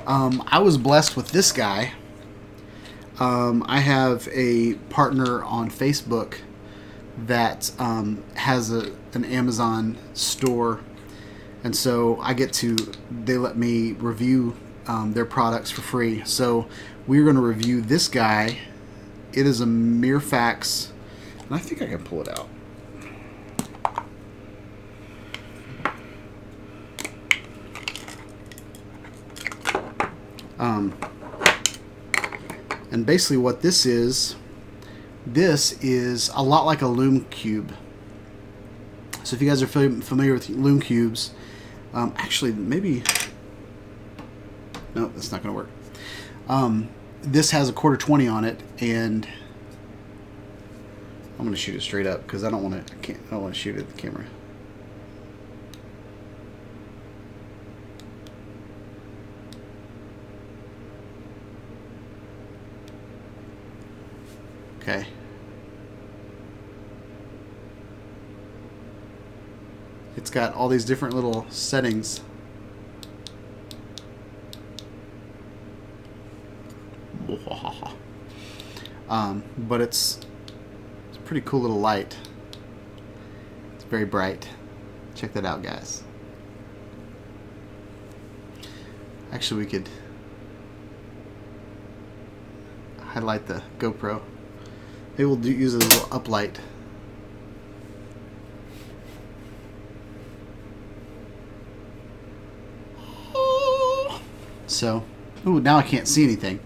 I was blessed with this guy. I have a partner on Facebook that has an Amazon store, and so they let me review their products for free. So we're going to review this guy. It is a Mirfax, and I think I can pull it out. And basically what this is a lot like a Lume Cube. So if you guys are familiar with Lume Cubes, actually maybe, no, that's not going to work. This has a 1/4-20 on it, and I'm going to shoot it straight up because I don't want to shoot it at the camera. Okay. It's got all these different little settings. But it's pretty cool little light. It's very bright. Check that out, guys. Actually, we could highlight the GoPro. Maybe we'll use a little uplight. So, ooh, now I can't see anything.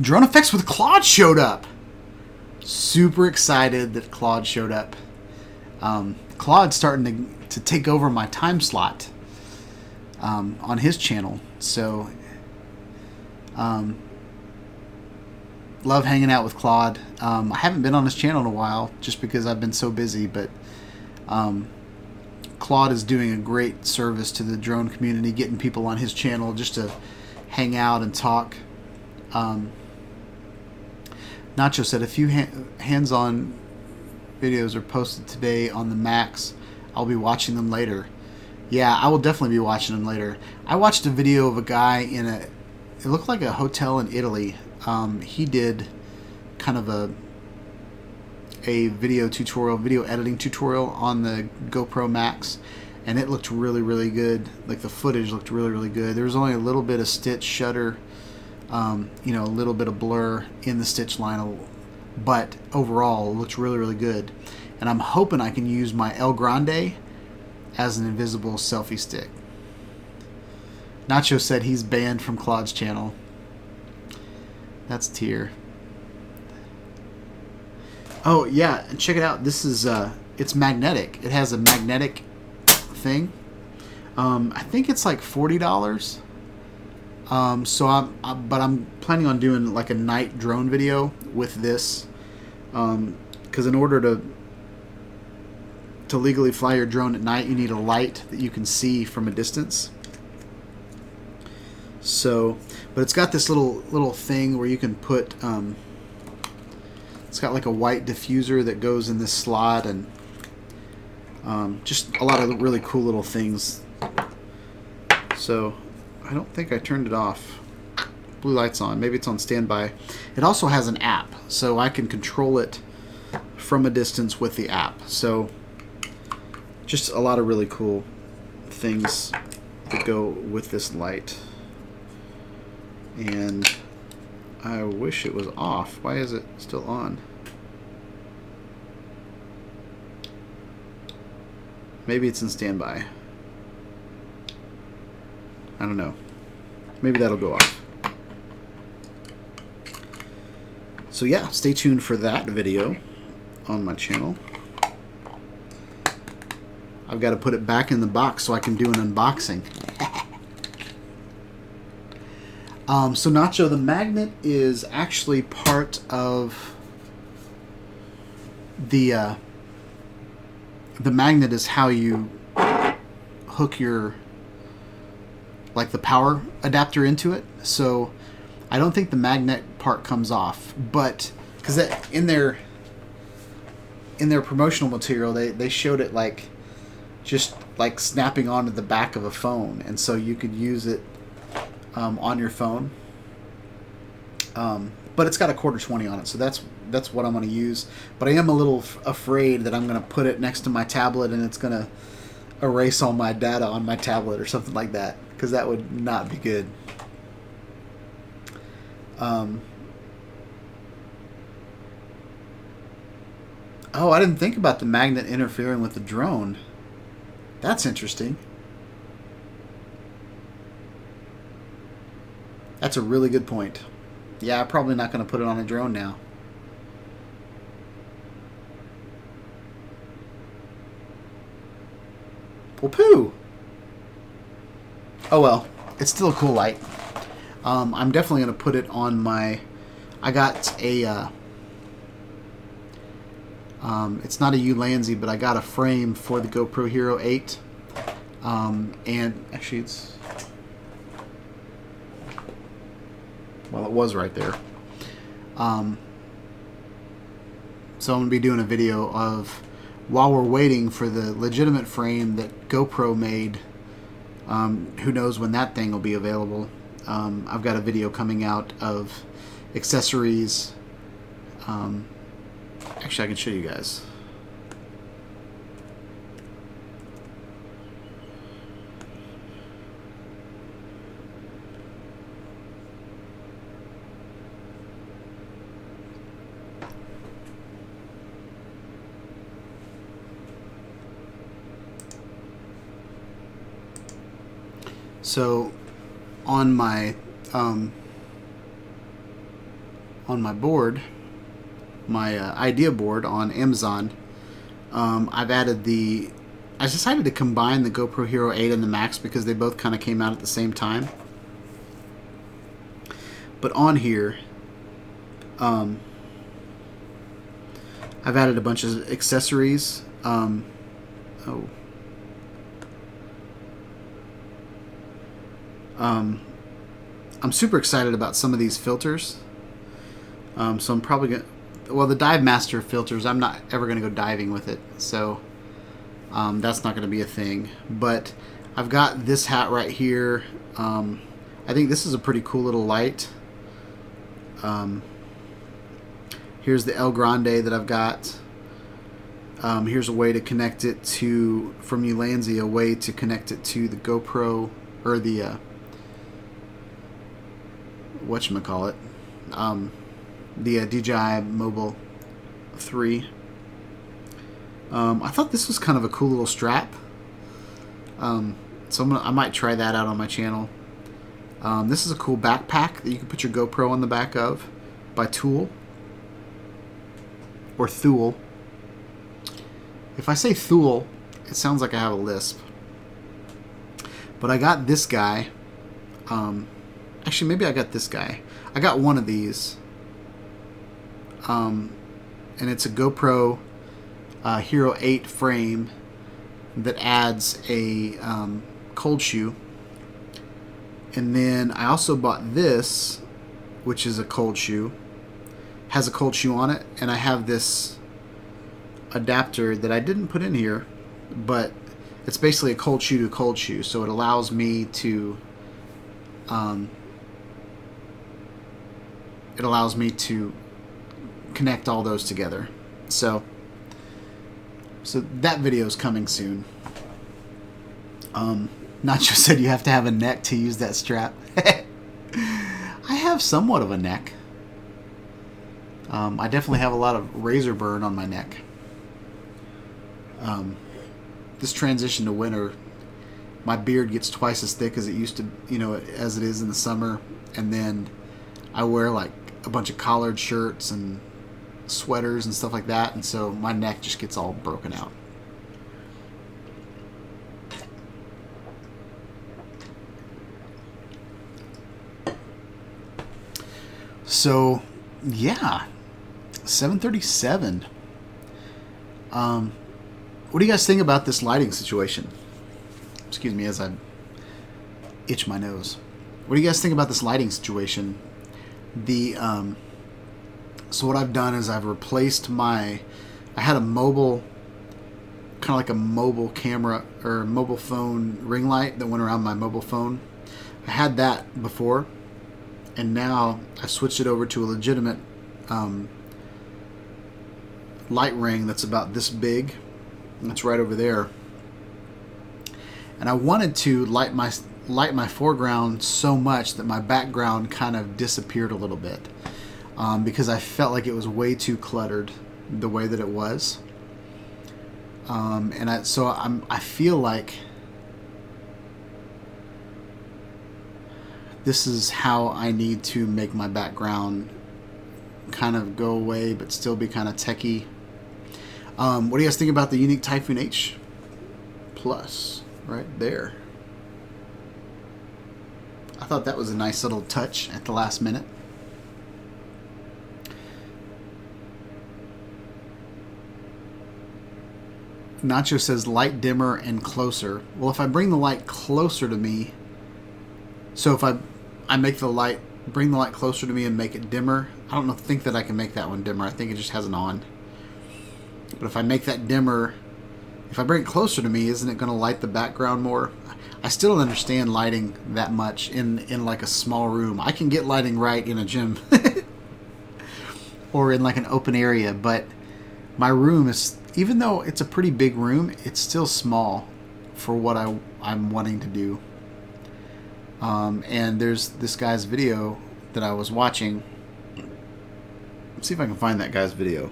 Drone effects with Claude showed up. Super excited that Claude showed up. Claude's starting to take over my time slot on his channel. So, love hanging out with Claude. I haven't been on his channel in a while just because I've been so busy, but Claude is doing a great service to the drone community, getting people on his channel just to hang out and talk. Nacho said a few hands-on videos are posted today on the Macs. I'll be watching them later. Yeah, I will definitely be watching them later. I watched a video of a guy in it looked like a hotel in Italy. He did kind of a video editing tutorial on the GoPro Max, and it looked really, really good. Like, the footage looked really, really good. There was only a little bit of stitch shutter, you know, a little bit of blur in the stitch line, but overall it looks really, really good. And I'm hoping I can use my El Grande as an invisible selfie stick. Nacho said he's banned from Claude's channel. That's tier. Oh yeah, and check it out. This is it's magnetic. It has a magnetic thing. I think it's like $40. So I'm planning on doing like a night drone video with this, because in order to legally fly your drone at night, you need a light that you can see from a distance. So, but it's got this little thing where you can put. It's got like a white diffuser that goes in this slot, and just a lot of really cool little things. So I don't think I turned it off. Blue light's on. Maybe it's on standby. It also has an app, so I can control it from a distance with the app. So just a lot of really cool things that go with this light. And I wish it was off. Why is it still on? Maybe it's in standby. I don't know. Maybe that'll go off. So yeah, stay tuned for that video on my channel. I've got to put it back in the box so I can do an unboxing. So Nacho, the magnet is actually part of the magnet is how you hook your, like, the power adapter into it. So I don't think the magnet part comes off, but because in their promotional material they showed it like just like snapping onto the back of a phone, and so you could use it on your phone. But it's got a 1/4-20 on it, so that's what I'm going to use. But I am a little afraid that I'm going to put it next to my tablet and it's going to erase all my data on my tablet or something like that, because that would not be good. Oh, I didn't think about the magnet interfering with the drone. That's interesting. That's a really good point. Yeah, I'm probably not going to put it on a drone now. Well, poo! Oh well, it's still a cool light. I'm definitely going to put it on my... I got a... it's not a Ulanzi, but I got a frame for the GoPro Hero8. And actually it's... Well, it was right there. So I'm going to be doing a video of, while we're waiting for the legitimate frame that GoPro made, who knows when that thing will be available. I've got a video coming out of accessories. Actually, I can show you guys. So on my board, my idea board on Amazon, I've added I decided to combine the GoPro Hero 8 and the Max because they both kind of came out at the same time. But on here, I've added a bunch of accessories. I'm super excited about some of these filters. So I'm probably going to... Well, the Dive Master filters, I'm not ever going to go diving with it. So that's not going to be a thing. But I've got this hat right here. I think this is a pretty cool little light. Here's the El Grande that I've got. Here's a way to connect it to... From Ulanzi, a way to connect it to the GoPro... Or the... whatchamacallit, the DJI Mobile 3. I thought this was kind of a cool little strap, so I might try that out on my channel. This is a cool backpack that you can put your GoPro on the back of, by Tool, or Thule. If I say Thule, it sounds like I have a lisp. But I got this guy. Actually, maybe I got this guy. I got one of these. And it's a GoPro Hero 8 frame that adds a cold shoe. And then I also bought this, which is a cold shoe. Has a cold shoe on it. And I have this adapter that I didn't put in here, but it's basically a cold shoe to cold shoe. So it allows me to... connect all those together. So that video is coming soon. Nacho said you have to have a neck to use that strap. I have somewhat of a neck. I definitely have a lot of razor burn on my neck. This transition to winter, my beard gets twice as thick as it used to, as it is in the summer, and then I wear like a bunch of collared shirts and sweaters and stuff like that, and so my neck just gets all broken out. So yeah, 7:37. What do you guys think about this lighting situation? Excuse me as I itch my nose. What do you guys think about this lighting situation? So what I've done is I've replaced I had a mobile, kind of like a mobile camera or mobile phone ring light that went around my mobile phone. I had that before, and now I switched it over to a legitimate light ring that's about this big. That's right over there. And I wanted to light my foreground so much that my background kind of disappeared a little bit, because I felt like it was way too cluttered the way that it was. And I feel like this is how I need to make my background kind of go away but still be kind of techie. What do you guys think about the unique Typhoon H Plus right there? I thought that was a nice little touch at the last minute. Nacho says light dimmer and closer. Well, if I bring the light closer to me, so if I make the light, bring the light closer to me and make it dimmer, I don't think that I can make that one dimmer. I think it just has an on. But if I make that dimmer, if I bring it closer to me, isn't it going to light the background more? I still don't understand lighting that much in like a small room. I can get lighting right in a gym or in like an open area, but my room is, even though it's a pretty big room, it's still small for what I'm wanting to do. And there's this guy's video that I was watching. Let's see if I can find that guy's video.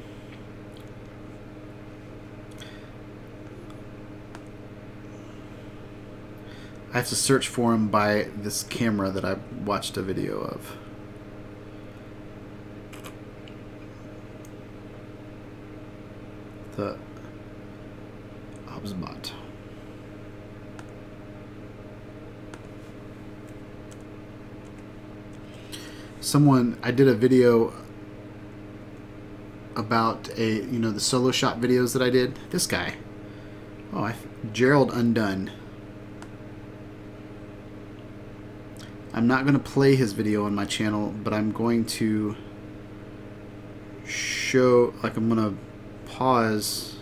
I have to search for him by this camera that I watched a video of. The OBSbot. I did a video about the solo shot videos that I did. This guy. Gerald Undone. I'm not going to play his video on my channel, but I'm going to show, I'm going to pause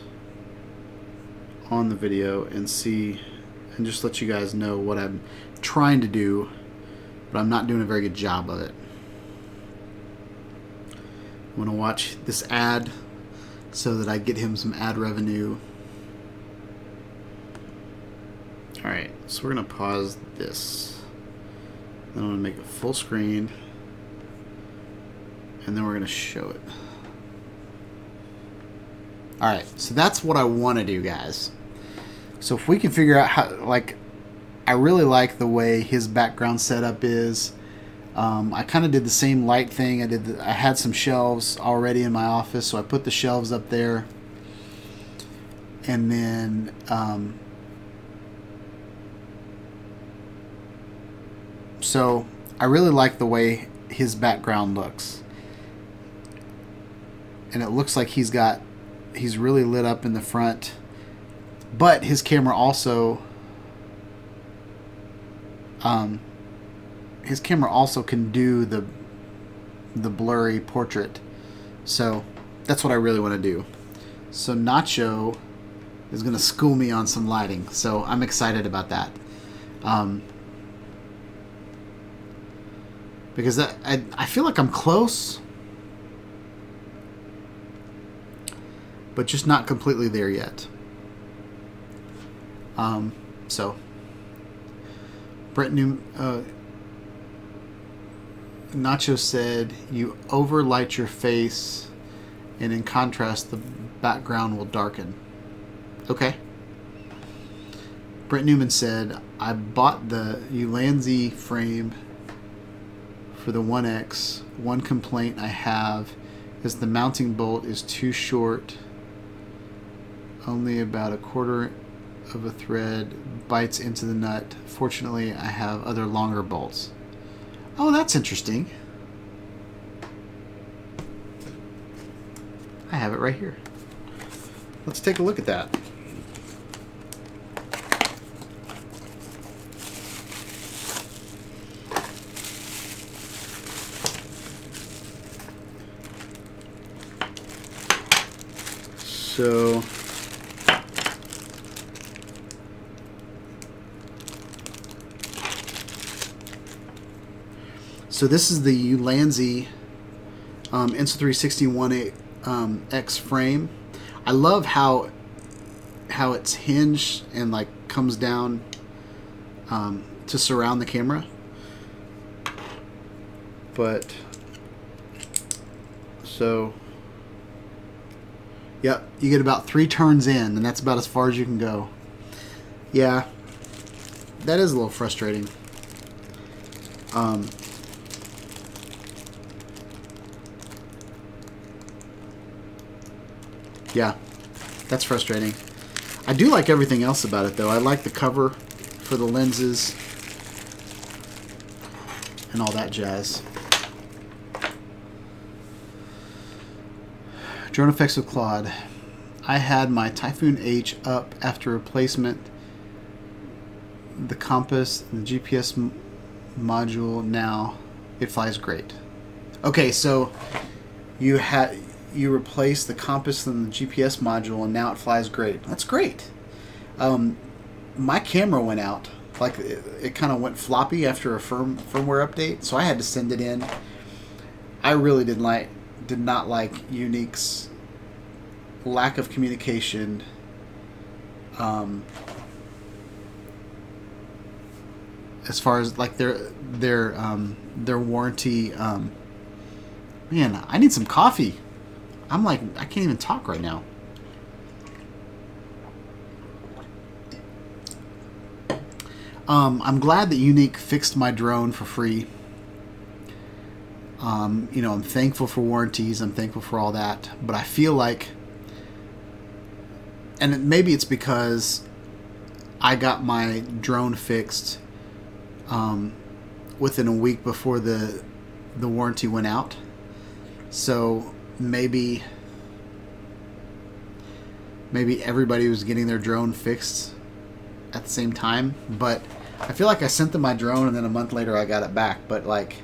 on the video and see, and just let you guys know what I'm trying to do, but I'm not doing a very good job of it. I'm going to watch this ad so that I get him some ad revenue. Alright, so we're going to pause this. Then I'm going to make it full screen, and then we're going to show it. Alright, so that's what I want to do, guys. So if we can figure out how, I really like the way his background setup is. I kind of did the same light thing. I had some shelves already in my office, so I put the shelves up there. And then so I really like the way his background looks. And it looks like he's really lit up in the front. But his camera also can do the blurry portrait. So that's what I really want to do. So Nacho is going to school me on some lighting. So I'm excited about that. Because I feel like I'm close, but just not completely there yet. So Brett Nacho said, you overlight your face, and in contrast, the background will darken. Okay. Brett Newman said, I bought the Ulanzi frame for the 1X. One complaint I have is the mounting bolt is too short. Only about a quarter of a thread bites into the nut. Fortunately, I have other longer bolts. Oh, that's interesting. I have it right here. Let's take a look at that. So this is the Ulanzi Insta360 1X frame. I love how it's hinged and comes down to surround the camera. But so yep, you get about 3 turns in, and that's about as far as you can go. Yeah, that is a little frustrating. Yeah, that's frustrating. I do like everything else about it, though. I like the cover for the lenses and all that jazz. Drone effects with Claude. I had my Typhoon H up after replacement. The compass, the GPS module, now it flies great. Okay, so you replace the compass and the GPS module, and now it flies great. That's great. My camera went out like it kind of went floppy after a firmware update, so I had to send it in. I really did not like Unique's lack of communication. As far as like their warranty. Man, I need some coffee. I'm like, I can't even talk right now. I'm glad that Unique fixed my drone for free. You know, I'm thankful for warranties. I'm thankful for all that. But I feel like, and maybe it's because I got my drone fixed within a week before the warranty went out. So maybe everybody was getting their drone fixed at the same time. But I feel like I sent them my drone and then a month later I got it back. But like,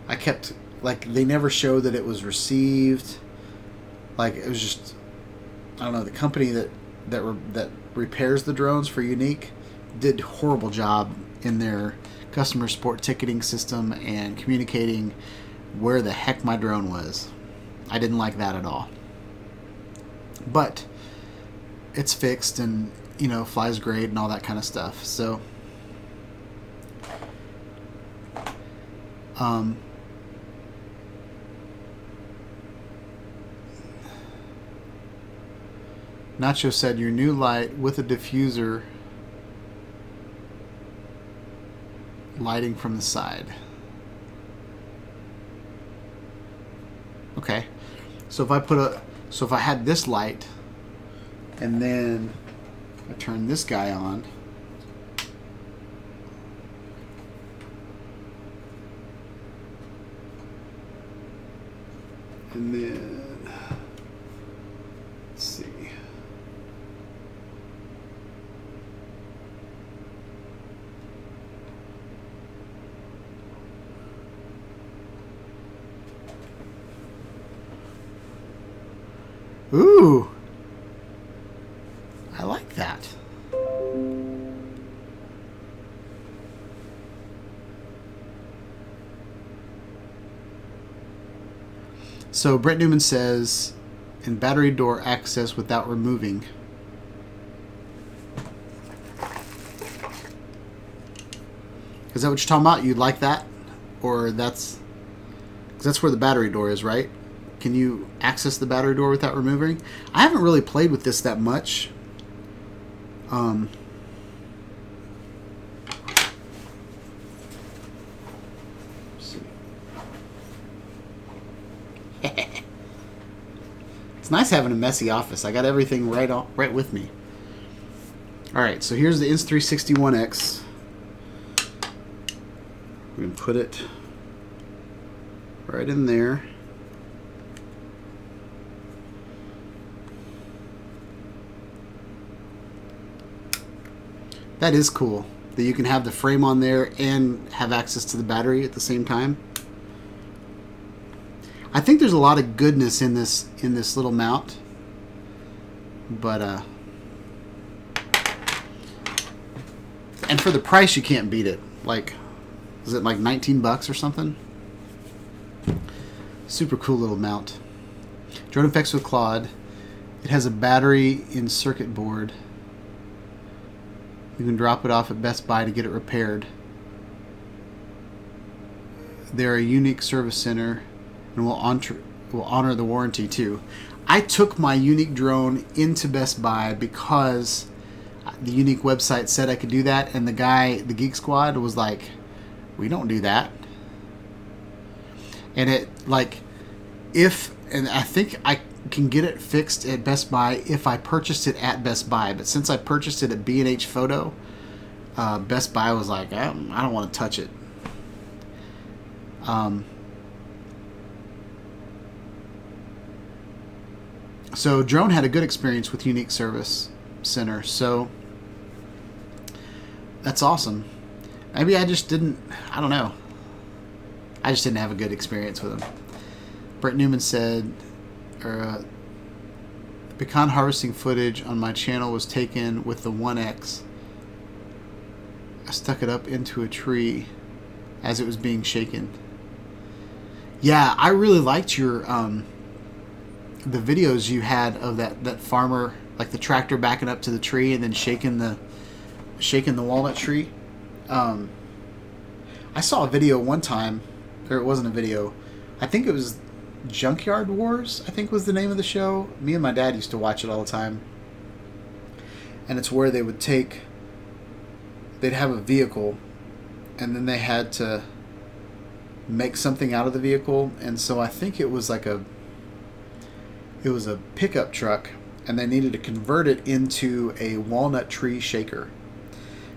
I kept, like, they never showed that it was received. Like, it was just, I don't know, the company that repairs the drones for Unique did a horrible job in their customer support ticketing system and communicating where the heck my drone was. I didn't like that at all. But it's fixed and, you know, flies great and all that kind of stuff. So Nacho said your new light with a diffuser lighting from the side. Okay. So if I had this light and then I turn this guy on, and then let's see. Ooh, I like that. So Brett Newman says, in battery door access without removing. Is that what you're talking about? You'd like that? Or that's where the battery door is, right? Can you access the battery door without removing? I haven't really played with this that much. It's nice having a messy office. I got everything right with me. All right, so here's the Insta361X. We're gonna put it right in there. That is cool that you can have the frame on there and have access to the battery at the same time. I think there's a lot of goodness in this little mount, but and for the price you can't beat it. Like, is it like 19 bucks or something? Super cool little mount. Drone Effects with Claude. It has a battery in circuit board. You can drop it off at Best Buy to get it repaired. They're a Unique service center and will honor the warranty too. I took my Unique drone into Best Buy because the Unique website said I could do that, and the guy, the Geek Squad, was like, we don't do that. And it, like, and I think I can get it fixed at Best Buy if I purchased it at Best Buy, but since I purchased it at B&H Photo, Best Buy was like, I don't want to touch it. So Drone had a good experience with Unique Service Center, so that's awesome. Maybe I just didn't, I don't know. I just didn't have a good experience with them. Brett Newman said, pecan harvesting footage on my channel was taken with the 1X. I stuck it up into a tree as it was being shaken. Yeah, I really liked your the videos you had of that farmer, like the tractor backing up to the tree and then shaking the walnut tree. I saw a video one time, or it wasn't a video. I think it was Junkyard Wars, I think was the name of the show. Me and my dad used to watch it all the time. And it's where they'd have a vehicle, and then they had to make something out of the vehicle. And so I think it was a pickup truck, and they needed to convert it into a walnut tree shaker.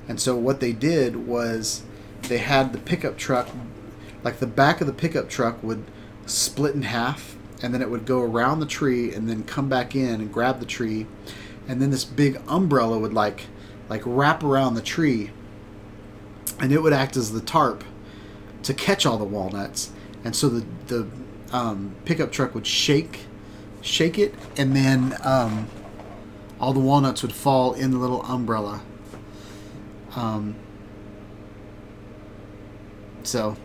And so what they did was they had the pickup truck, like the back of the pickup truck would split in half, and then it would go around the tree and then come back in and grab the tree, and then this big umbrella would like wrap around the tree, and it would act as the tarp to catch all the walnuts. And so the pickup truck would shake it, and then all the walnuts would fall in the little umbrella. So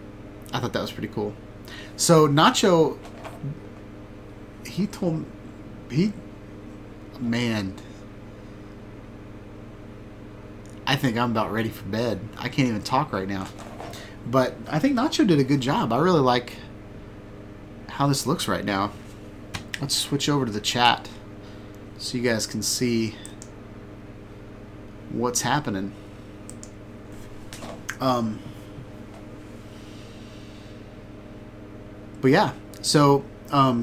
I thought that was pretty cool. So Nacho, man, I think I'm about ready for bed. I can't even talk right now. But I think Nacho did a good job. I really like how this looks right now. Let's switch over to the chat so you guys can see what's happening. But yeah, so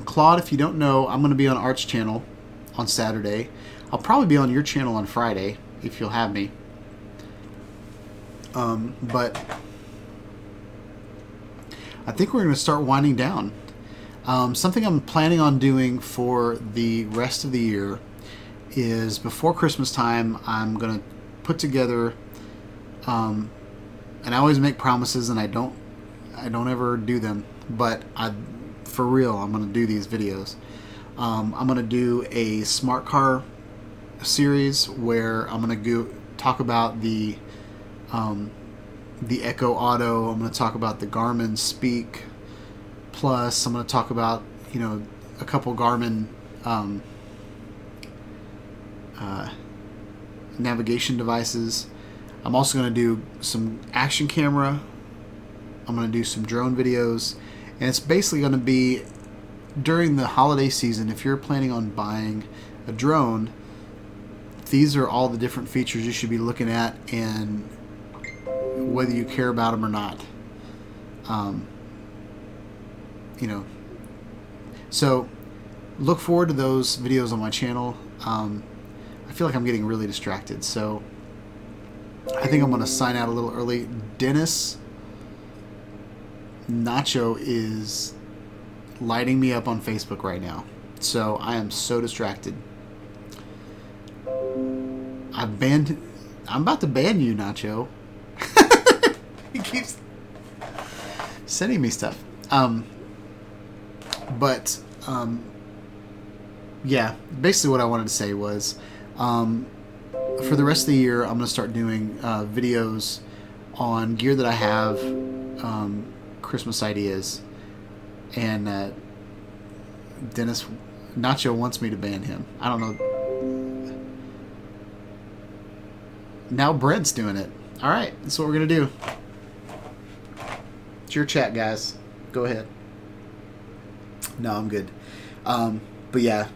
Claude, if you don't know, I'm going to be on Art's channel on Saturday. I'll probably be on your channel on Friday if you'll have me. But I think we're going to start winding down. Something I'm planning on doing for the rest of the year is before Christmas time, I'm going to put together, and I always make promises and I don't ever do them, but for real, I'm going to do these videos. I'm going to do a smart car series where I'm going to talk about the Echo Auto. I'm going to talk about the Garmin Speak Plus. I'm going to talk about, a couple Garmin navigation devices. I'm also going to do some action camera. I'm going to do some drone videos. And it's basically going to be during the holiday season. If you're planning on buying a drone, these are all the different features you should be looking at and whether you care about them or not. So look forward to those videos on my channel. I feel like I'm getting really distracted, so I think I'm going to sign out a little early. Dennis Nacho is lighting me up on Facebook right now, so I am so distracted. I'm about to ban you, Nacho. He keeps sending me stuff. Yeah, basically what I wanted to say was, for the rest of the year, I'm going to start doing videos on gear that I have, Christmas ideas, and Nacho wants me to ban him. I don't know. Now Brent's doing it. All right, that's what we're going to do. It's your chat, guys. Go ahead. No, I'm good. But yeah,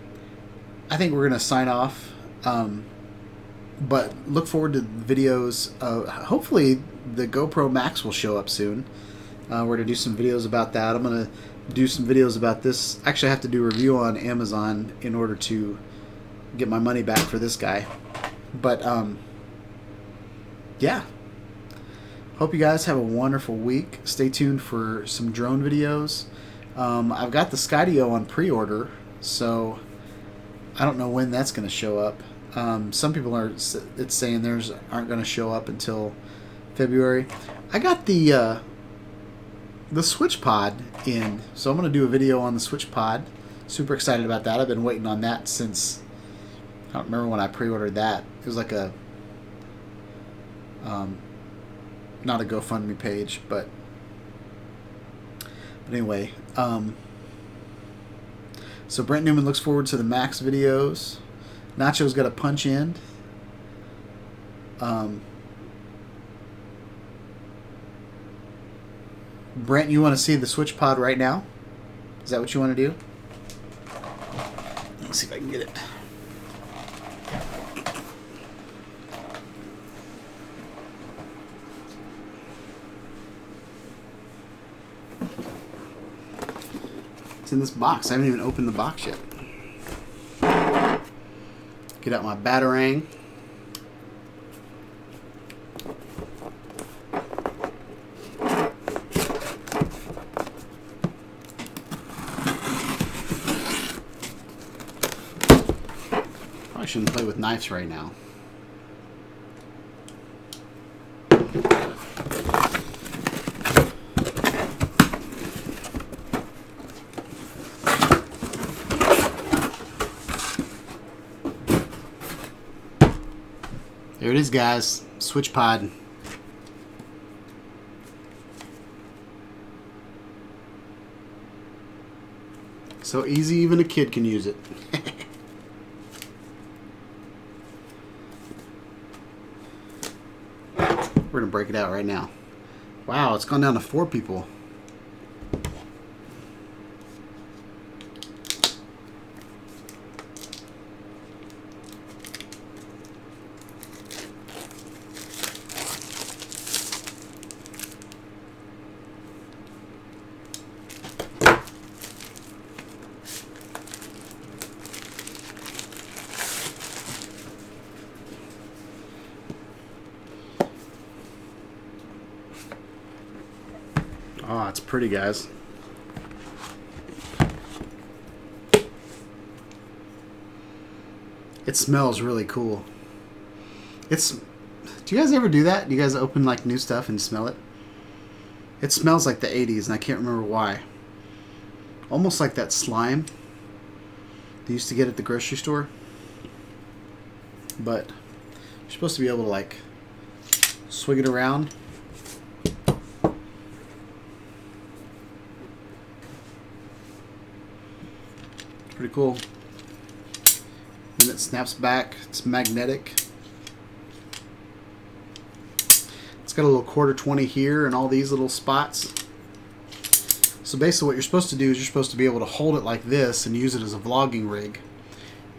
I think we're going to sign off. But look forward to videos. Hopefully the GoPro Max will show up soon. We're going to do some videos about that. I'm going to do some videos about this. Actually, I have to do a review on Amazon in order to get my money back for this guy. But yeah. Hope you guys have a wonderful week. Stay tuned for some drone videos. I've got the Skydio on pre-order, so I don't know when that's going to show up. Some people it's saying theirs aren't going to show up until February. I got the Switch Pod in, so I'm going to do a video on the Switch Pod. Super excited about that. I've been waiting on that since, I don't remember when I pre-ordered that. It was like a not a GoFundMe page, but anyway. So Brent Newman looks forward to the Max videos. Nacho's got a punch in. Brent, you want to see the switch pod right now? Is that what you want to do? Let's see if I can get it. It's in this box. I haven't even opened the box yet. Get out my Batarang. Probably shouldn't play with knives right now. There it is, guys. Switch pod. So easy, even a kid can use it. We're going to break it out right now. Wow, it's gone down to 4 people. Oh, it's pretty, guys. It smells really cool. Do you guys ever do that? Do you guys open like new stuff and smell it? It smells like the 80s, and I can't remember why. Almost like that slime they used to get at the grocery store. But you're supposed to be able to like swing it around. Pretty cool. And it snaps back. It's magnetic. It's got a little 1/4 here and all these little spots. So basically what you're supposed to do is you're supposed to be able to hold it like this and use it as a vlogging rig.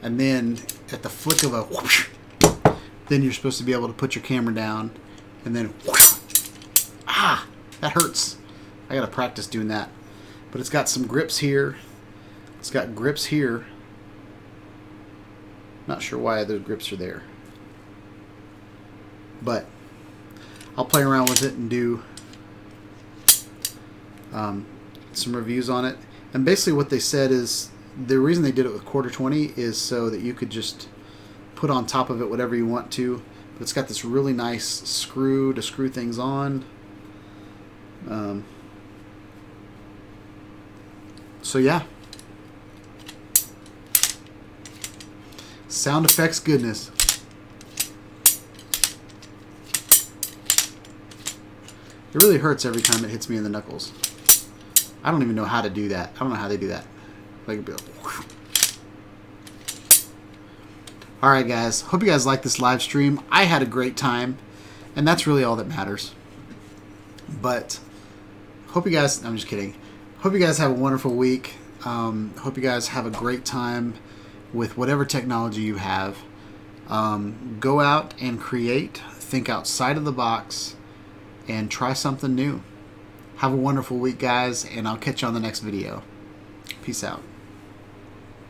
And then at the flick of a whoosh, then you're supposed to be able to put your camera down and then whoosh. Ah, that hurts. I gotta practice doing that. But it's got some grips here. It's got grips here. Not sure why those grips are there. But I'll play around with it and do some reviews on it. And basically what they said is the reason they did it with 1/4 is so that you could just put on top of it whatever you want to. But it's got this really nice screw to screw things on. So yeah. Sound effects goodness. It really hurts every time it hits me in the knuckles. I don't even know how to do that. I don't know how they do that. Like, alright guys, hope you guys liked this live stream. I had a great time, and that's really all that matters. But hope you guys, I'm just kidding. Hope you guys have a wonderful week. Hope you guys have a great time with whatever technology you have. Go out and create, think outside of the box, and try something new. Have a wonderful week, guys, and I'll catch you on the next video. Peace out.